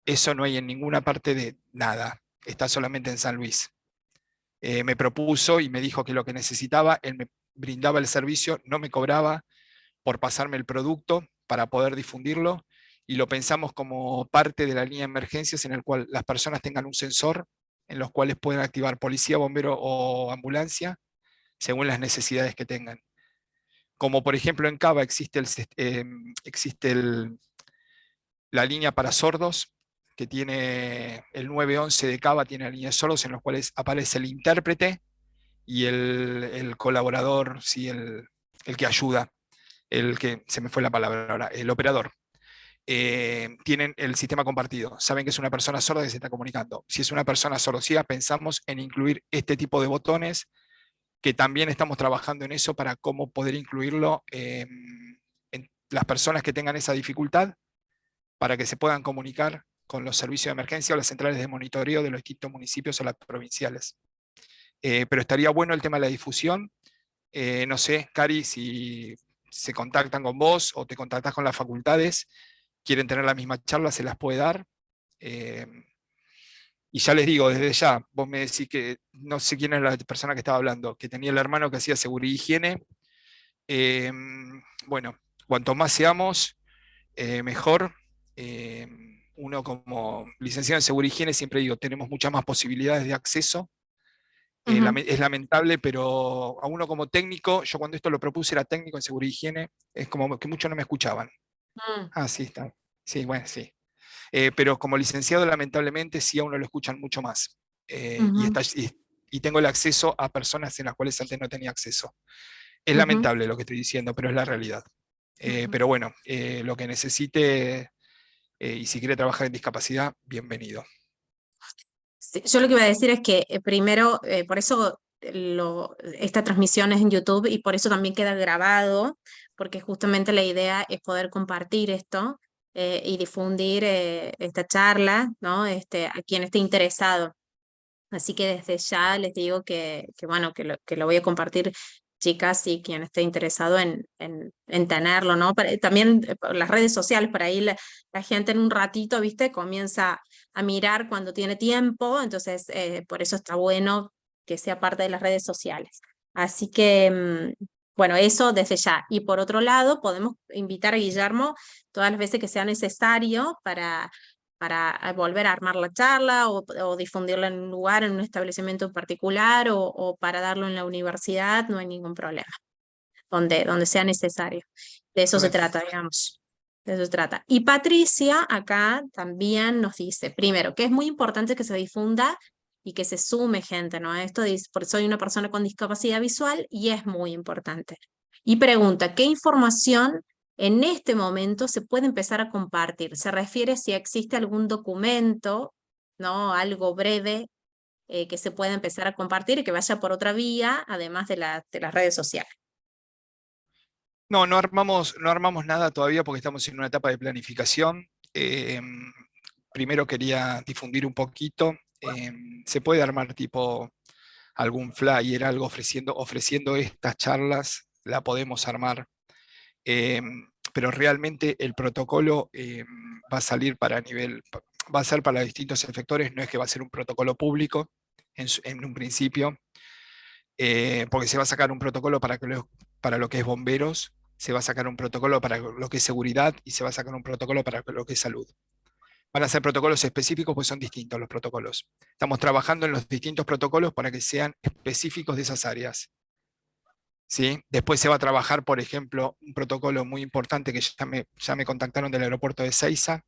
Eso no hay en ninguna parte de nada, está solamente en San Luis. Me propuso y me dijo que lo que necesitaba, él me brindaba el servicio, no me cobraba por pasarme el producto para poder difundirlo, y lo pensamos como parte de la línea de emergencias en el cual las personas tengan un sensor en los cuales pueden activar policía, bombero o ambulancia según las necesidades que tengan. Como por ejemplo en Cava existe la línea para sordos, que tiene el 911 de Cava, tiene la línea de sordos en los cuales aparece el intérprete y el colaborador, ¿sí? El que ayuda, el que, se me fue la palabra ahora, el operador. Tienen el sistema compartido, saben que es una persona sorda que se está comunicando. Si es una persona sordocieга, pensamos en incluir este tipo de botones, que también estamos trabajando en eso para cómo poder incluirlo en las personas que tengan esa dificultad, para que se puedan comunicar con los servicios de emergencia o las centrales de monitoreo de los distintos municipios o las provinciales. Pero estaría bueno el tema de la difusión. No sé, Cari, si se contactan con vos o te contactas con las facultades, quieren tener la misma charla, se las puede dar. Y ya les digo, desde ya, vos me decís que, no sé quién es la persona que estaba hablando, que tenía el hermano que hacía seguridad y higiene. Bueno, cuanto más seamos, mejor. Uno como licenciado en seguridad y higiene, siempre digo, tenemos muchas más posibilidades de acceso. Es lamentable, pero a uno como técnico, yo cuando esto lo propuse era técnico en seguridad y higiene, es como que muchos no me escuchaban. Ah, sí, está. Sí, bueno, sí. Pero como licenciado, lamentablemente, sí a uno lo escuchan mucho más. Y tengo el acceso a personas en las cuales antes no tenía acceso. Es lamentable lo que estoy diciendo, pero es la realidad. Pero bueno, lo que necesite y si quiere trabajar en discapacidad, bienvenido. Sí, yo lo que iba a decir es que primero, por eso esta transmisión es en YouTube y por eso también queda grabado, porque justamente la idea es poder compartir esto y difundir esta charla, ¿no? A quien esté interesado. Así que desde ya les digo bueno, que lo voy a compartir, chicas, y quien esté interesado en tenerlo, ¿no? También por las redes sociales, por ahí la gente en un ratito, ¿viste? Comienza a mirar cuando tiene tiempo, entonces por eso está bueno que sea parte de las redes sociales. Así que, bueno, eso desde ya. Y por otro lado, podemos invitar a Guillermo todas las veces que sea necesario para volver a armar la charla o difundirla en un lugar, en un establecimiento en particular o para darlo en la universidad, no hay ningún problema, donde sea necesario. De eso se Bueno, trata, digamos. De eso se trata. Y Patricia acá también nos dice, primero, que es muy importante que se difunda y que se sume gente, ¿no? Esto dice, porque soy una persona con discapacidad visual y es muy importante. Y pregunta, ¿qué información en este momento se puede empezar a compartir? Se refiere si existe algún documento, ¿no? Algo breve que se pueda empezar a compartir y que vaya por otra vía, además de las redes sociales. no armamos nada todavía porque estamos en una etapa de planificación. primero quería difundir un poquito. Se puede armar tipo algún flyer, algo ofreciendo estas charlas, la podemos armar. Pero realmente el protocolo va a salir va a ser para distintos efectores, no es que va a ser un protocolo público en un principio, porque se va a sacar un protocolo para lo que es bomberos, se va a sacar un protocolo para lo que es seguridad y se va a sacar un protocolo para lo que es salud. Van a ser protocolos específicos, pues son distintos los protocolos. Estamos trabajando en los distintos protocolos para que sean específicos de esas áreas. ¿Sí? Después se va a trabajar, por ejemplo, un protocolo muy importante que ya me contactaron del aeropuerto de Ezeiza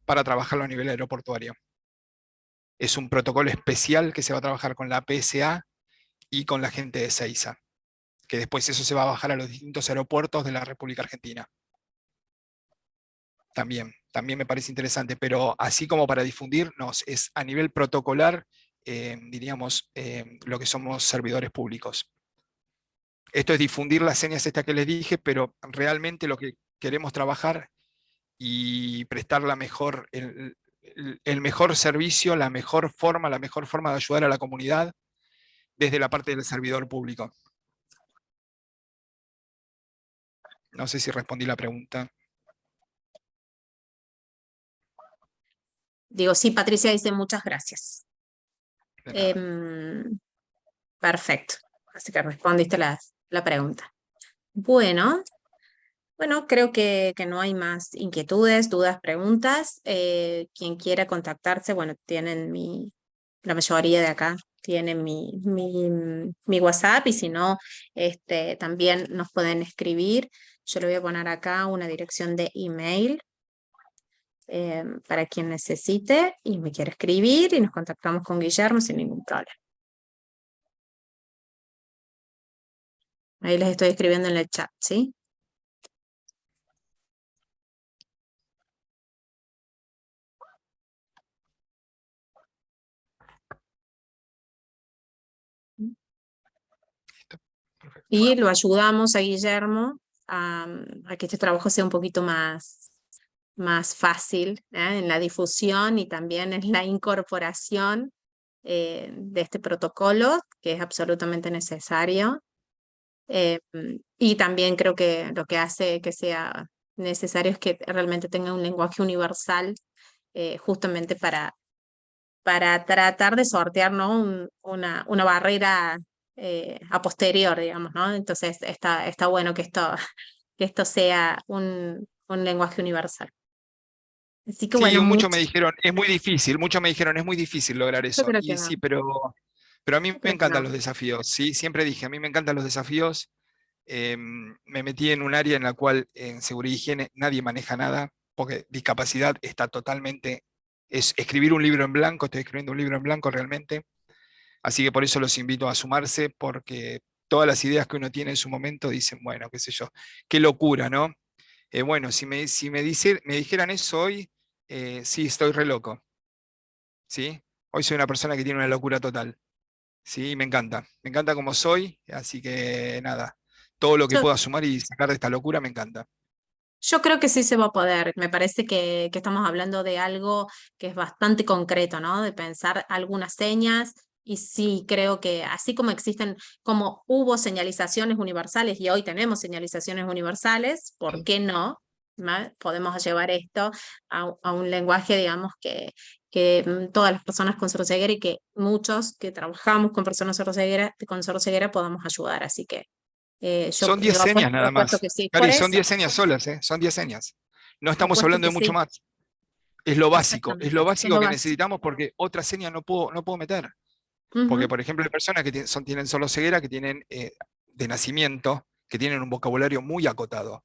para trabajarlo a nivel aeroportuario. Es un protocolo especial que se va a trabajar con la PSA y con la gente de Ezeiza, que después eso se va a bajar a los distintos aeropuertos de la República Argentina. También me parece interesante, pero así como para difundirnos, es a nivel protocolar, diríamos, lo que somos servidores públicos. Esto es difundir las señas estas que les dije, pero realmente lo que queremos trabajar y prestar el mejor servicio, la mejor forma de ayudar a la comunidad desde la parte del servidor público. No sé si respondí la pregunta. Digo, sí, Patricia dice muchas gracias. De nada. Perfecto, así que respondiste la pregunta. Bueno, creo que no hay más inquietudes, dudas, preguntas. Quien quiera contactarse, bueno, la mayoría de acá tienen mi WhatsApp, y si no, también nos pueden escribir. Yo le voy a poner acá una dirección de email para quien necesite y me quiera escribir, y nos contactamos con Guillermo sin ningún problema. Ahí les estoy escribiendo en el chat, ¿sí? Perfecto. Y lo ayudamos a Guillermo a que este trabajo sea un poquito más fácil, en la difusión y también en la incorporación de este protocolo, que es absolutamente necesario. Y también creo que lo que hace que sea necesario es que realmente tenga un lenguaje universal, justamente para tratar de sortear, ¿no? una barrera a posterior, digamos, ¿no? Entonces está bueno que esto sea un lenguaje universal. Así que Sí, bueno, muchos me dijeron, es muy difícil, lograr yo eso. creo que Y no, sí, pero a mí yo me creo que encantan no. los desafíos, ¿sí? Siempre dije, a mí me encantan los desafíos. Me metí en un área en la cual en seguridad y higiene nadie maneja nada, porque discapacidad está totalmente, es escribir un libro en blanco, estoy escribiendo un libro en blanco realmente, así que por eso los invito a sumarse, porque todas las ideas que uno tiene en su momento dicen, bueno, qué sé yo, qué locura, ¿no? Bueno, si me dijeran eso hoy, sí, estoy re loco, ¿sí? Hoy soy una persona que tiene una locura total, ¿sí? Me encanta como soy, así que nada, todo lo que Yo, pueda sumar y sacar de esta locura me encanta. yo creo que sí se va a poder. Me parece que estamos hablando de algo que es bastante concreto, ¿no? De pensar algunas señas. Y sí, creo que así como hubo señalizaciones universales y hoy tenemos señalizaciones universales, ¿por Sí. qué no? Podemos llevar esto a un lenguaje, digamos, que todas las personas con sordera y que muchos que trabajamos con personas con sordera podamos ayudar. Así que Son 10 yo señas apuesto, nada apueto más. que sí. Por Cari, son eso, 10 señas solas, ¿eh? Son 10 señas. No estamos apuesto hablando que de mucho sí. más. Es Exactamente, lo es básico lo que básico. necesitamos porque otra seña no puedo meter. Porque, Ujú. por ejemplo, hay personas que tienen solo ceguera, que tienen de nacimiento, que tienen un vocabulario muy acotado.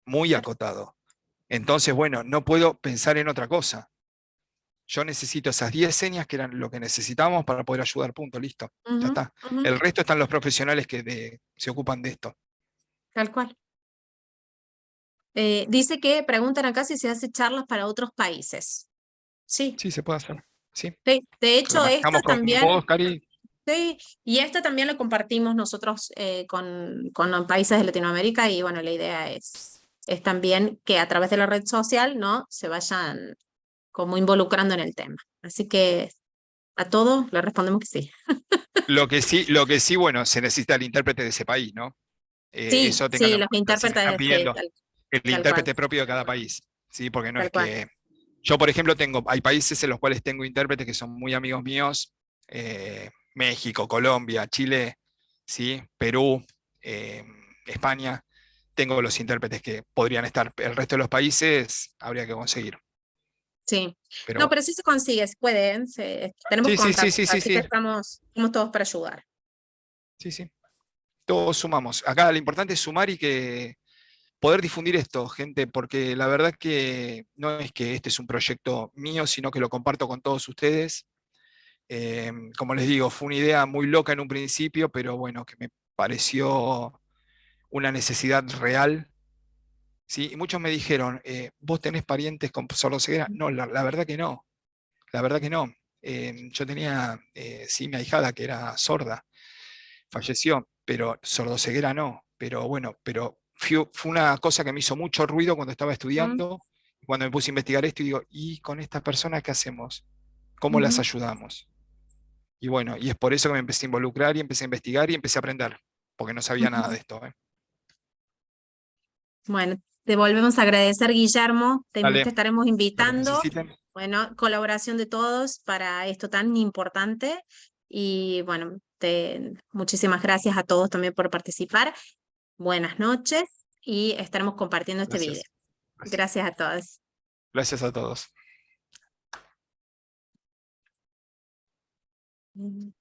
Muy Claro. acotado. Entonces, bueno, no puedo pensar en otra cosa. Yo necesito esas 10 señas que eran lo que necesitábamos para poder ayudar, punto, listo. Ya Ujú, está. ujú, El resto están los profesionales que se ocupan de esto. tal cual. Dice que preguntan acá si se hace charlas para otros países. Sí, Sí, se puede hacer. Sí. sí. De Lo hecho, esta manejamos con también, vos, Cari. sí, y esta también la compartimos nosotros con los países de Latinoamérica, y bueno, la idea es también que a través de la red social, ¿no? Se vayan como involucrando en el tema. Así que a todos le respondemos que sí. Lo que sí, bueno, se necesita el intérprete de ese país, ¿no? Sí, Eso sí, ténganlo en los cuenta, si me están intérpretes, sí, pidiendo el tal cual, intérprete propio de cada país, ¿sí? Porque no tal es cual. que... Yo, por ejemplo, hay países en los cuales tengo intérpretes que son muy amigos míos, México, Colombia, Chile, ¿sí? Perú, España, tengo los intérpretes que podrían estar. El resto de los países habría que conseguir. Sí. Pero No, bueno. pero sí se consigue, se puede, ¿eh? Tenemos Sí, sí, sí, contactos, sí, sí, así que sí, estamos todos para ayudar. sí, sí. Todos sumamos. Acá lo importante es sumar y que poder difundir esto, gente, porque la verdad que no es que este es un proyecto mío, sino que lo comparto con todos ustedes. Como les digo, fue una idea muy loca en un principio, pero bueno, que me pareció una necesidad real. ¿Sí? Y muchos me dijeron, ¿vos tenés parientes con sordoceguera? No, la verdad que no, la verdad que no. Yo tenía, sí, mi ahijada que era sorda, falleció, pero sordoceguera no. Pero bueno, fue una cosa que me hizo mucho ruido cuando estaba Mm, estudiando, cuando me puse a investigar esto y digo, ¿y con estas personas qué hacemos? ¿Cómo las ujú. ayudamos? Y bueno, y es por eso que me empecé a involucrar y empecé a investigar y empecé a aprender, porque no sabía nada Ujú. de esto. Bueno, te volvemos a agradecer, Guillermo. Dale, Te estaremos lo que invitando. necesiten. Bueno, colaboración de todos para esto tan importante. Y bueno, muchísimas gracias a todos también por participar. Buenas noches y estaremos compartiendo este video. Gracias. Gracias. Gracias a todos. Gracias a todos. Mm.